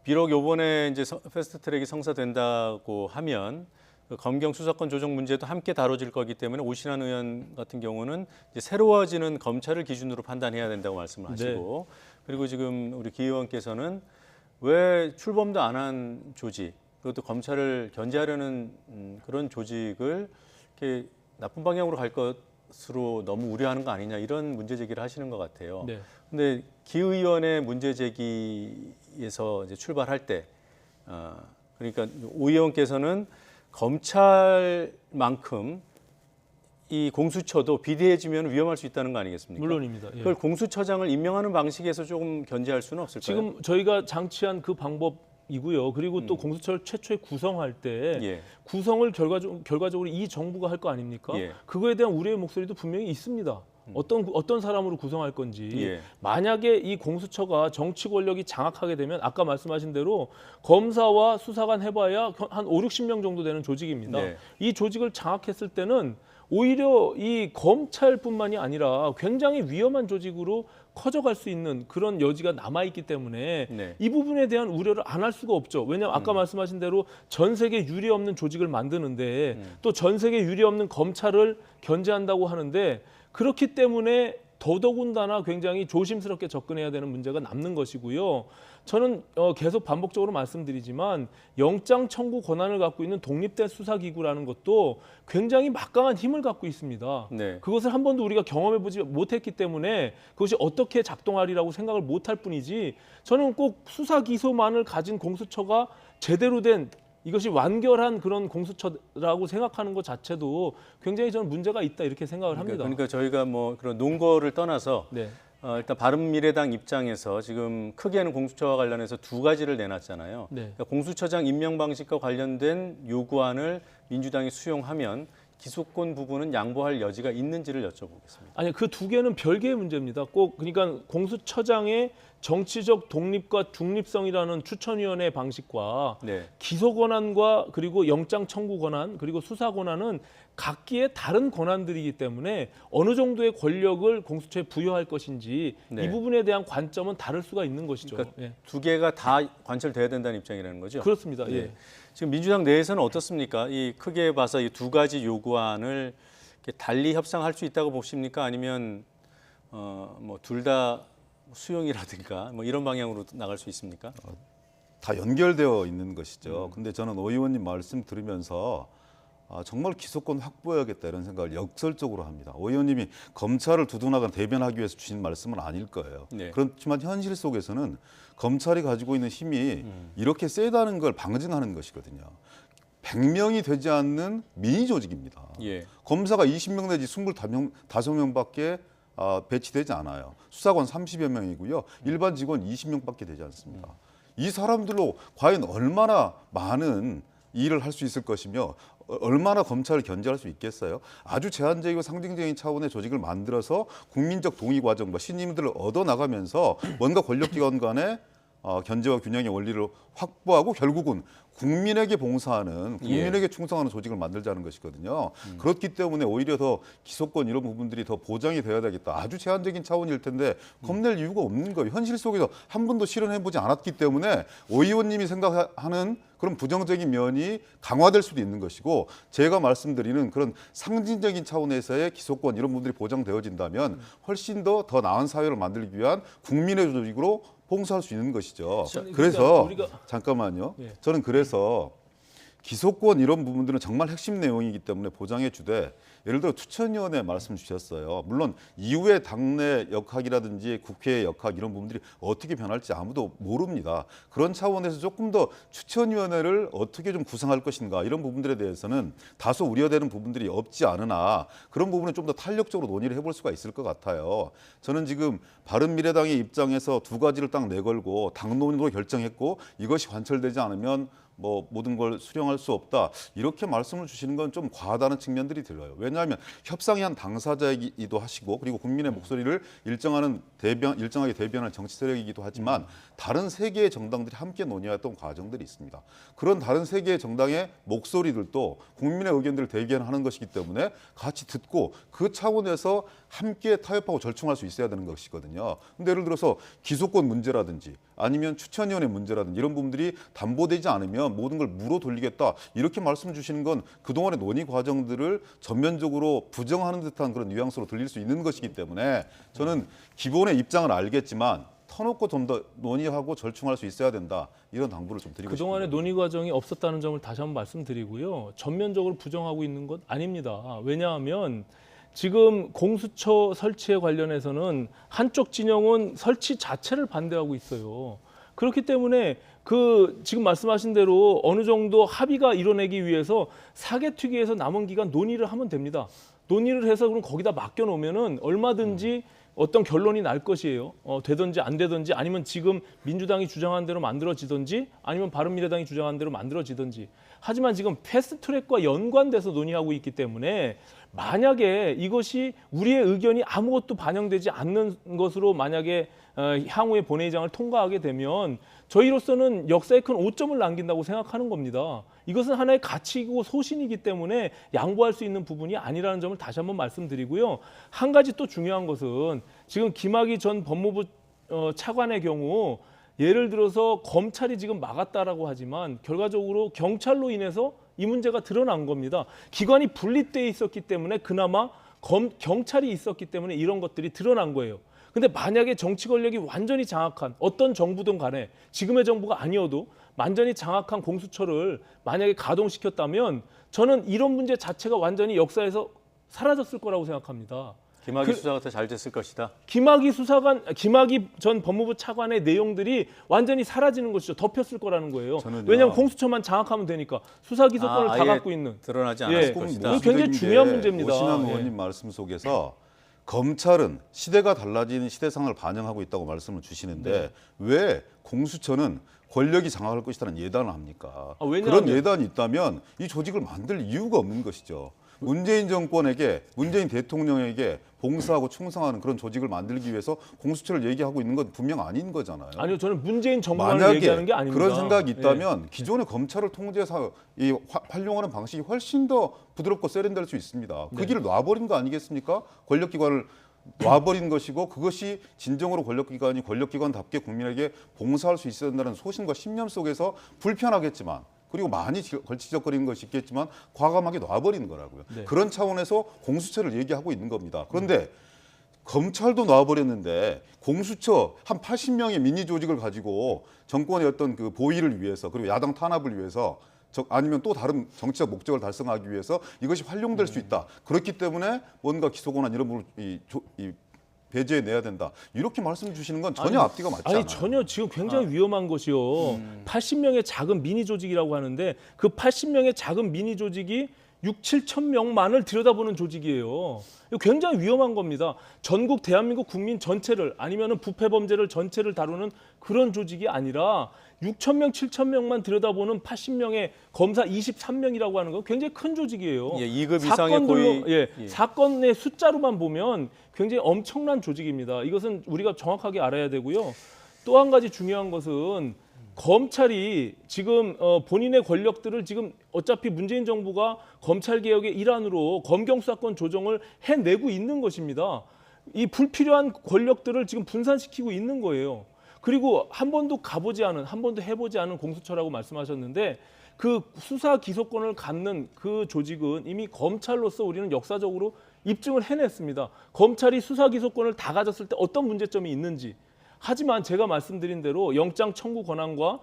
비록 이번에 이제 패스트트랙이 성사된다고 하면 그 검경 수사권 조정 문제도 함께 다뤄질 거기 때문에 오신환 의원 같은 경우는 이제 새로워지는 검찰을 기준으로 판단해야 된다고 말씀을 하시고 그리고 지금 우리 기 의원께서는 왜 출범도 안 한 조직 그것도 검찰을 견제하려는 그런 조직을 이렇게 나쁜 방향으로 갈 것으로 너무 우려하는 거 아니냐 이런 문제 제기를 하시는 것 같아요. 근데 기 의원의 문제 제기에서 이제 출발할 때, 그러니까 오 의원께서는 검찰만큼 이 공수처도 비대해지면 위험할 수 있다는 거 아니겠습니까? 물론입니다. 예. 그걸 공수처장을 임명하는 방식에서 조금 견제할 수는 없을까요? 지금 저희가 장치한 그 방법이고요. 그리고 또 공수처를 최초에 구성할 때 구성을 결과적으로 이 정부가 할 거 아닙니까? 그거에 대한 우려의 목소리도 분명히 있습니다. 어떤 사람으로 구성할 건지 만약에 이 공수처가 정치 권력이 장악하게 되면 아까 말씀하신 대로 검사와 수사관 해봐야 한 5, 60명 정도 되는 조직입니다. 이 조직을 장악했을 때는 오히려 이 검찰뿐만이 아니라 굉장히 위험한 조직으로 커져갈 수 있는 그런 여지가 남아있기 때문에 이 부분에 대한 우려를 안 할 수가 없죠. 왜냐하면 아까 말씀하신 대로 전 세계 유례 없는 조직을 만드는데 또 전 세계 유례 없는 검찰을 견제한다고 하는데 그렇기 때문에 더더군다나 굉장히 조심스럽게 접근해야 되는 문제가 남는 것이고요. 저는 계속 반복적으로 말씀드리지만 영장 청구 권한을 갖고 있는 독립된 수사기구라는 것도 굉장히 막강한 힘을 갖고 있습니다. 그것을 한 번도 우리가 경험해보지 못했기 때문에 그것이 어떻게 작동하리라고 생각을 못할 뿐이지 저는 꼭 수사 기소만을 가진 공수처가 제대로 된 이것이 완결한 그런 공수처라고 생각하는 것 자체도 굉장히 저는 문제가 있다 이렇게 생각을 합니다. 그러니까 저희가 뭐 그런 논거를 떠나서 일단 바른미래당 입장에서 지금 크게는 공수처와 관련해서 두 가지를 내놨잖아요. 그러니까 공수처장 임명 방식과 관련된 요구안을 민주당이 수용하면 기소권 부분은 양보할 여지가 있는지를 여쭤보겠습니다. 아니 그 두 개는 별개의 문제입니다. 꼭 그러니까 공수처장의 정치적 독립과 중립성이라는 추천위원회 방식과 네. 기소 권한과 그리고 영장 청구 권한 그리고 수사 권한은 각기의 다른 권한들이기 때문에 어느 정도의 권력을 공수처에 부여할 것인지 네. 이 부분에 대한 관점은 다를 수가 있는 것이죠. 그러니까 예. 두 개가 다 관철돼야 된다는 입장이라는 거죠? 그렇습니다. 네. 예. 지금 민주당 내에서는 어떻습니까? 이 크게 봐서 이 두 가지 요구안을 이렇게 달리 협상할 수 있다고 보십니까? 아니면 뭐 둘 다 수용이라든가 뭐 이런 방향으로 나갈 수 있습니까? 다 연결되어 있는 것이죠. 근데 저는 오 의원님 말씀 들으면서 정말 기소권 확보해야겠다 이런 생각을 역설적으로 합니다. 오 의원님이 검찰을 두둔하거나 대변하기 위해서 주신 말씀은 아닐 거예요. 네. 그렇지만 현실 속에서는 검찰이 가지고 있는 힘이 이렇게 세다는 걸 방증하는 것이거든요. 100명이 되지 않는 미니 조직입니다. 예. 검사가 20명 내지 25명밖에 배치되지 않아요. 수사관 30여 명이고요. 일반 직원 20명밖에 되지 않습니다. 이 사람들로 과연 얼마나 많은 일을 할 수 있을 것이며 얼마나 검찰을 견제할 수 있겠어요? 아주 제한적이고 상징적인 차원의 조직을 만들어서 국민적 동의 과정과 신임들을 얻어나가면서 뭔가 권력기관 간의 견제와 균형의 원리를 확보하고 결국은 국민에게 봉사하는 국민에게 충성하는 조직을 만들자는 것이거든요. 그렇기 때문에 오히려 더 기소권 이런 부분들이 더 보장이 되어야 되겠다. 아주 제한적인 차원일 텐데 겁낼 이유가 없는 거예요. 현실 속에서 한 번도 실현해보지 않았기 때문에 오 의원님이 생각하는 그런 부정적인 면이 강화될 수도 있는 것이고 제가 말씀드리는 그런 상징적인 차원에서의 기소권 이런 부분들이 보장되어진다면 훨씬 더 나은 사회를 만들기 위한 국민의 조직으로 봉사할 수 있는 것이죠. 그래서 잠깐만요. 예. 저는 그래서 기소권 이런 부분들은 정말 핵심 내용이기 때문에 보장해 주되 예를 들어 추천위원회 말씀 주셨어요. 물론 이후에 당내 역학이라든지 국회의 역학 이런 부분들이 어떻게 변할지 아무도 모릅니다. 그런 차원에서 조금 더 추천위원회를 어떻게 좀 구성할 것인가 이런 부분들에 대해서는 다소 우려되는 부분들이 없지 않으나 그런 부분은 좀 더 탄력적으로 논의를 해볼 수가 있을 것 같아요. 저는 지금 바른미래당의 입장에서 두 가지를 딱 내걸고 당론으로 결정했고 이것이 관철되지 않으면 뭐 모든 걸 수령할 수 없다 이렇게 말씀을 주시는 건 좀 과하다는 측면들이 들어요. 왜냐하면 협상의 한 당사자이기도 하시고 그리고 국민의 목소리를 일정하게 대변하는 정치 세력이기도 하지만 다른 세 개의 정당들이 함께 논의했던 과정들이 있습니다. 그런 다른 세 개의 정당의 목소리들도 국민의 의견들을 대변하는 것이기 때문에 같이 듣고 그 차원에서 함께 타협하고 절충할 수 있어야 되는 것이거든요. 근데 예를 들어서 기소권 문제라든지 아니면 추천위원회 문제라든지 이런 부분들이 담보되지 않으면 모든 걸 무로 돌리겠다 이렇게 말씀 주시는 건 그동안의 논의 과정들을 전면적으로 부정하는 듯한 그런 뉘앙스로 들릴 수 있는 것이기 때문에 저는 기본의 입장을 알겠지만 터놓고 좀 더 논의하고 절충할 수 있어야 된다 이런 당부를 좀 드리고 싶습니다. 그동안의 논의 과정이 없었다는 점을 다시 한번 말씀드리고요. 전면적으로 부정하고 있는 것 아닙니다. 왜냐하면 지금 공수처 설치에 관련해서는 한쪽 진영은 설치 자체를 반대하고 있어요. 그렇기 때문에 지금 말씀하신 대로 어느 정도 합의가 이뤄내기 위해서 사개특위에서 남은 기간 논의를 하면 됩니다. 논의를 해서 그럼 거기다 맡겨놓으면은 얼마든지 어떤 결론이 날 것이에요. 되든지 안 되든지 아니면 지금 민주당이 주장한 대로 만들어지든지 아니면 바른미래당이 주장한 대로 만들어지든지. 하지만 지금 패스트트랙과 연관돼서 논의하고 있기 때문에 만약에 이것이 우리의 의견이 아무것도 반영되지 않는 것으로 만약에 향후에 본회의장을 통과하게 되면 저희로서는 역사에 큰 오점을 남긴다고 생각하는 겁니다. 이것은 하나의 가치이고 소신이기 때문에 양보할 수 있는 부분이 아니라는 점을 다시 한번 말씀드리고요. 한 가지 또 중요한 것은 지금 김학의 전 법무부 차관의 경우 예를 들어서 검찰이 지금 막았다라고 하지만 결과적으로 경찰로 인해서 이 문제가 드러난 겁니다. 기관이 분립돼 있었기 때문에 그나마 경찰이 있었기 때문에 이런 것들이 드러난 거예요. 근데 만약에 정치 권력이 완전히 장악한 어떤 정부든 간에 지금의 정부가 아니어도 완전히 장악한 공수처를 만약에 가동시켰다면 저는 이런 문제 자체가 완전히 역사에서 사라졌을 거라고 생각합니다. 김학의 수사가 더 잘 됐을 것이다. 김학의 전 법무부 차관의 내용들이 완전히 사라지는 것이죠. 덮였을 거라는 거예요. 왜냐하면 공수처만 장악하면 되니까 수사 기소권을 다 갖고 있는. 드러나지 않았을 것이다. 굉장히 중요한 문제입니다. 오신환 의원님 말씀 속에서 검찰은 시대가 달라지는 시대상을 반영하고 있다고 말씀을 주시는데 왜 공수처는 권력이 장악할 것이라는 예단을 합니까? 그런 예단이 있다면 이 조직을 만들 이유가 없는 것이죠. 문재인 정권에게, 문재인 대통령에게 봉사하고 충성하는 그런 조직을 만들기 위해서 공수처를 얘기하고 있는 건 분명 아닌 거잖아요. 아니요, 저는 문재인 정권을 얘기하는 게 아닙니다. 그런 생각이 있다면 기존의 검찰을 통제해서 활용하는 방식이 훨씬 더 부드럽고 세련될 수 있습니다. 그 길을 놔버린 거 아니겠습니까? 권력기관을 놔버린 것이고, 그것이 진정으로 권력기관이 권력기관답게 국민에게 봉사할 수 있어야 된다는 소신과 신념 속에서 불편하겠지만, 그리고 많이 걸치적거리는 것이 있겠지만 과감하게 놔버리는 거라고요. 네. 그런 차원에서 공수처를 얘기하고 있는 겁니다. 그런데 검찰도 놔버렸는데 공수처 한 80명의 민니 조직을 가지고 정권의 어떤 그 보위를 위해서, 그리고 야당 탄압을 위해서, 아니면 또 다른 정치적 목적을 달성하기 위해서 이것이 활용될 수 있다. 그렇기 때문에 뭔가 기소권한 이런 부분을 배제해내야 된다. 이렇게 말씀 주시는 건 전혀 앞뒤가 맞지 않아요. 아니, 전혀 지금 굉장히 위험한 것이요. 80명의 작은 미니 조직이라고 하는데 그 80명의 작은 미니 조직이 6, 7천 명만을 들여다보는 조직이에요. 이거 굉장히 위험한 겁니다. 전국 대한민국 국민 전체를, 아니면 부패 범죄를 전체를 다루는 그런 조직이 아니라 6천 명, 7천 명만 들여다보는 80명의 검사 23명이라고 하는 건 굉장히 큰 조직이에요. 예, 2급 이상의 고위. 사건의 숫자로만 보면 굉장히 엄청난 조직입니다. 이것은 우리가 정확하게 알아야 되고요. 또 한 가지 중요한 것은 검찰이 지금 본인의 권력들을 지금 어차피 문재인 정부가 검찰개혁의 일환으로 검경수사권 조정을 해내고 있는 것입니다. 이 불필요한 권력들을 지금 분산시키고 있는 거예요. 그리고 한 번도 가보지 않은, 한 번도 해보지 않은 공수처라고 말씀하셨는데, 그 수사 기소권을 갖는 그 조직은 이미 검찰로서 우리는 역사적으로 입증을 해냈습니다. 검찰이 수사 기소권을 다 가졌을 때 어떤 문제점이 있는지. 하지만 제가 말씀드린 대로 영장 청구 권한과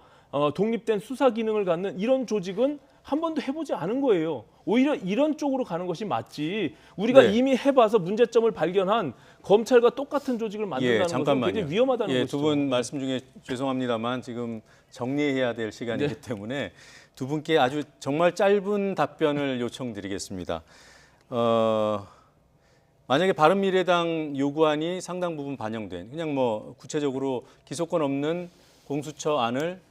독립된 수사 기능을 갖는 이런 조직은 한 번도 해보지 않은 거예요. 오히려 이런 쪽으로 가는 것이 맞지. 우리가 이미 해봐서 문제점을 발견한 검찰과 똑같은 조직을 만든다는 것은 굉장히 위험하다는 것이죠. 두 분 말씀 중에 죄송합니다만 지금 정리해야 될 시간이기 때문에 두 분께 아주 정말 짧은 답변을 요청드리겠습니다. 만약에 바른미래당 요구안이 상당 부분 반영된, 그냥 뭐 구체적으로 기소권 없는 공수처 안을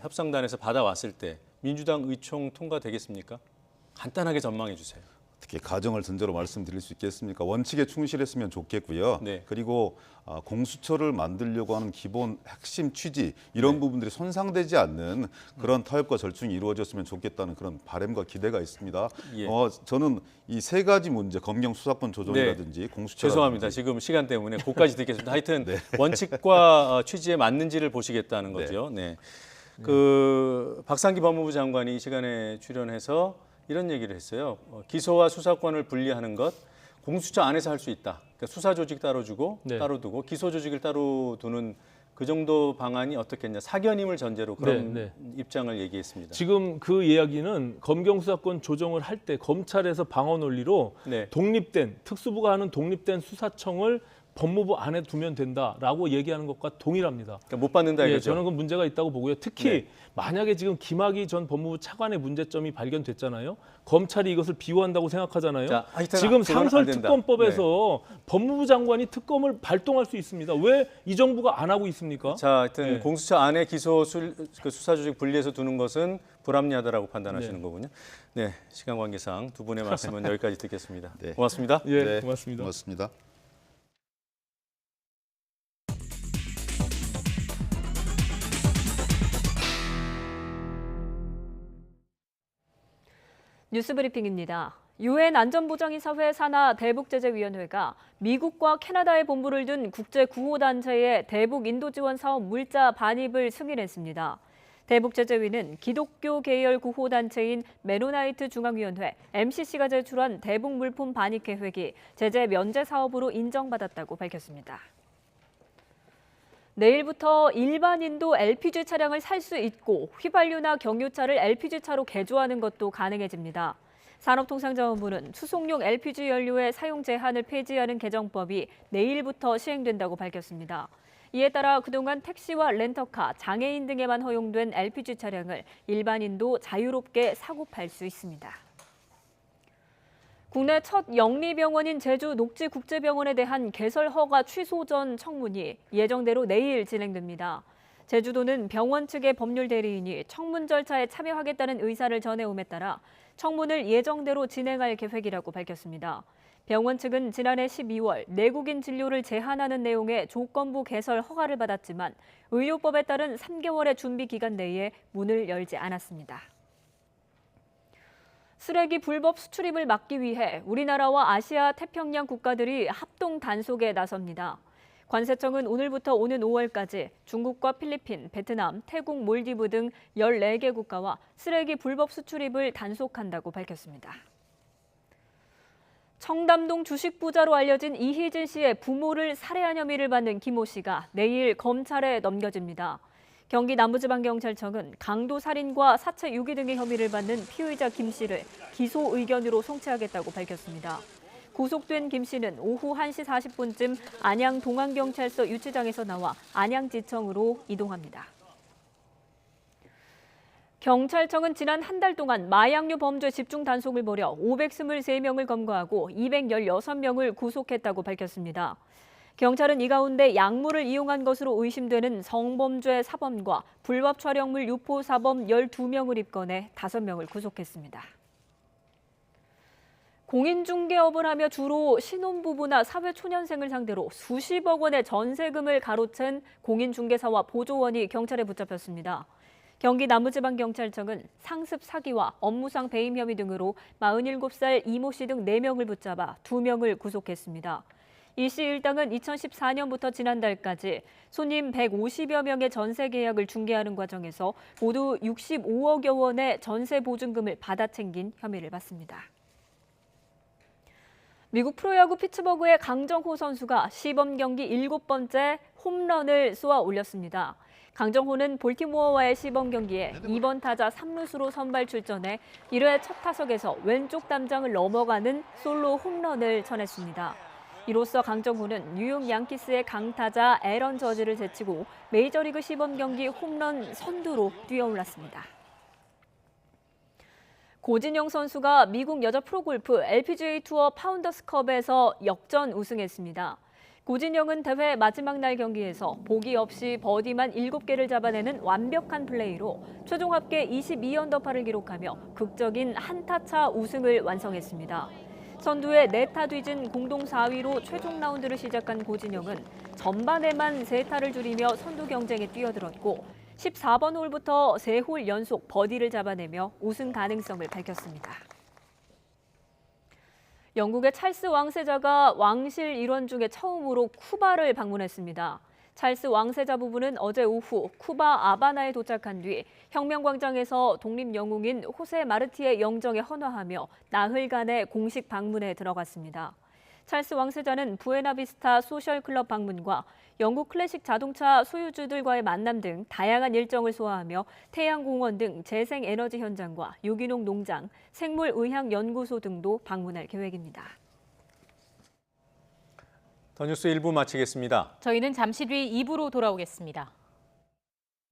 협상단에서 받아왔을 때 민주당 의총 통과되겠습니까? 간단하게 전망해 주세요. 어떻게 가정을 전제로 말씀드릴 수 있겠습니까? 원칙에 충실했으면 좋겠고요. 그리고 공수처를 만들려고 하는 기본 핵심 취지, 이런 부분들이 손상되지 않는 그런 타협과 절충이 이루어졌으면 좋겠다는 그런 바람과 기대가 있습니다. 저는 이 세 가지 문제, 검경 수사권 조정이라든지 공수처, 죄송합니다. 지금 시간 때문에 그까지 듣겠습니다. 하여튼 원칙과 취지에 맞는지를 보시겠다는 거죠. 그 박상기 법무부 장관이 이 시간에 출연해서 이런 얘기를 했어요. 기소와 수사권을 분리하는 것, 공수처 안에서 할 수 있다. 그러니까 수사 조직 따로 주고 따로 두고 기소 조직을 따로 두는 그 정도 방안이 어떻겠냐. 사견임을 전제로 그런 입장을 얘기했습니다. 지금 그 이야기는 검경수사권 조정을 할 때 검찰에서 방어 논리로 독립된, 특수부가 하는 독립된 수사청을 법무부 안에 두면 된다라고 얘기하는 것과 동일합니다. 그러니까 못 받는다 이거죠? 저는 그 문제가 있다고 보고요. 특히 만약에 지금 김학의 전 법무부 차관의 문제점이 발견됐잖아요. 검찰이 이것을 비호한다고 생각하잖아요. 지금 상설특검법에서 법무부 장관이 특검을 발동할 수 있습니다. 왜 이 정부가 안 하고 있습니까? 자, 하여튼 공수처 안에 기소 그 수사 조직 분리해서 두는 것은 불합리하다라고 판단하시는 거군요. 네, 시간 관계상 두 분의 말씀은 여기까지 듣겠습니다. 고맙습니다. 고맙습니다. 고맙습니다. 뉴스브리핑입니다. 유엔 안전보장이사회 산하 대북제재위원회가 미국과 캐나다의 본부를 둔 국제구호단체의 대북 인도지원 사업 물자 반입을 승인했습니다. 대북제재위는 기독교 계열 구호단체인 메노나이트 중앙위원회 MCC가 제출한 대북 물품 반입 계획이 제재 면제 사업으로 인정받았다고 밝혔습니다. 내일부터 일반인도 LPG 차량을 살 수 있고 휘발유나 경유차를 LPG차로 개조하는 것도 가능해집니다. 산업통상자원부는 수송용 LPG 연료의 사용 제한을 폐지하는 개정법이 내일부터 시행된다고 밝혔습니다. 이에 따라 그동안 택시와 렌터카, 장애인 등에만 허용된 LPG 차량을 일반인도 자유롭게 사고 팔 수 있습니다. 국내 첫 영리병원인 제주 녹지국제병원에 대한 개설 허가 취소 전 청문이 예정대로 내일 진행됩니다. 제주도는 병원 측의 법률 대리인이 청문 절차에 참여하겠다는 의사를 전해옴에 따라 청문을 예정대로 진행할 계획이라고 밝혔습니다. 병원 측은 지난해 12월 내국인 진료를 제한하는 내용의 조건부 개설 허가를 받았지만 의료법에 따른 3개월의 준비 기간 내에 문을 열지 않았습니다. 쓰레기 불법 수출입을 막기 위해 우리나라와 아시아 태평양 국가들이 합동 단속에 나섭니다. 관세청은 오늘부터 오는 5월까지 중국과 필리핀, 베트남, 태국, 몰디브 등 14개 국가와 쓰레기 불법 수출입을 단속한다고 밝혔습니다. 청담동 주식 부자로 알려진 이희진 씨의 부모를 살해한 혐의를 받는 김모 씨가 내일 검찰에 넘겨집니다. 경기 남부지방경찰청은 강도 살인과 사체 유기 등의 혐의를 받는 피의자 김 씨를 기소 의견으로 송치하겠다고 밝혔습니다. 구속된 김 씨는 오후 1시 40분쯤 안양 동안경찰서 유치장에서 나와 안양지청으로 이동합니다. 경찰청은 지난 한 달 동안 마약류 범죄 집중 단속을 벌여 523명을 검거하고 216명을 구속했다고 밝혔습니다. 경찰은 이 가운데 약물을 이용한 것으로 의심되는 성범죄 사범과 불법 촬영물 유포 사범 12명을 입건해 5명을 구속했습니다. 공인중개업을 하며 주로 신혼부부나 사회초년생을 상대로 수십억 원의 전세금을 가로챈 공인중개사와 보조원이 경찰에 붙잡혔습니다. 경기 남부지방경찰청은 상습 사기와 업무상 배임 혐의 등으로 47살 이모 씨 등 4명을 붙잡아 2명을 구속했습니다. 이 씨 일당은 2014년부터 지난달까지 손님 150여 명의 전세 계약을 중개하는 과정에서 모두 65억여 원의 전세 보증금을 받아 챙긴 혐의를 받습니다. 미국 프로야구 피츠버그의 강정호 선수가 시범 경기 7번째 홈런을 쏘아 올렸습니다. 강정호는 볼티모어와의 시범 경기에 2번 타자 3루수로 선발 출전해 1회 첫 타석에서 왼쪽 담장을 넘어가는 솔로 홈런을 쳐냈습니다. 이로써 강정호는 뉴욕 양키스의 강타자 애런 저지를 제치고 메이저리그 시범 경기 홈런 선두로 뛰어올랐습니다. 고진영 선수가 미국 여자 프로골프 LPGA 투어 파운더스컵에서 역전 우승했습니다. 고진영은 대회 마지막 날 경기에서 보기 없이 버디만 7개를 잡아내는 완벽한 플레이로 최종 합계 22언더파를 기록하며 극적인 한타차 우승을 완성했습니다. 선두에 4타 뒤진 공동 4위로 최종 라운드를 시작한 고진영은 전반에만 3타를 줄이며 선두 경쟁에 뛰어들었고 14번 홀부터 3홀 연속 버디를 잡아내며 우승 가능성을 밝혔습니다. 영국의 찰스 왕세자가 왕실 일원 중에 처음으로 쿠바를 방문했습니다. 찰스 왕세자 부부는 어제 오후 쿠바 아바나에 도착한 뒤 혁명광장에서 독립영웅인 호세 마르티의 영정에 헌화하며 나흘간의 공식 방문에 들어갔습니다. 찰스 왕세자는 부에나비스타 소셜클럽 방문과 영국 클래식 자동차 소유주들과의 만남 등 다양한 일정을 소화하며 태양공원 등 재생에너지 현장과 유기농 농장, 생물의학연구소 등도 방문할 계획입니다. 더 뉴스 1부 마치겠습니다. 저희는 잠시 뒤 2부로 돌아오겠습니다.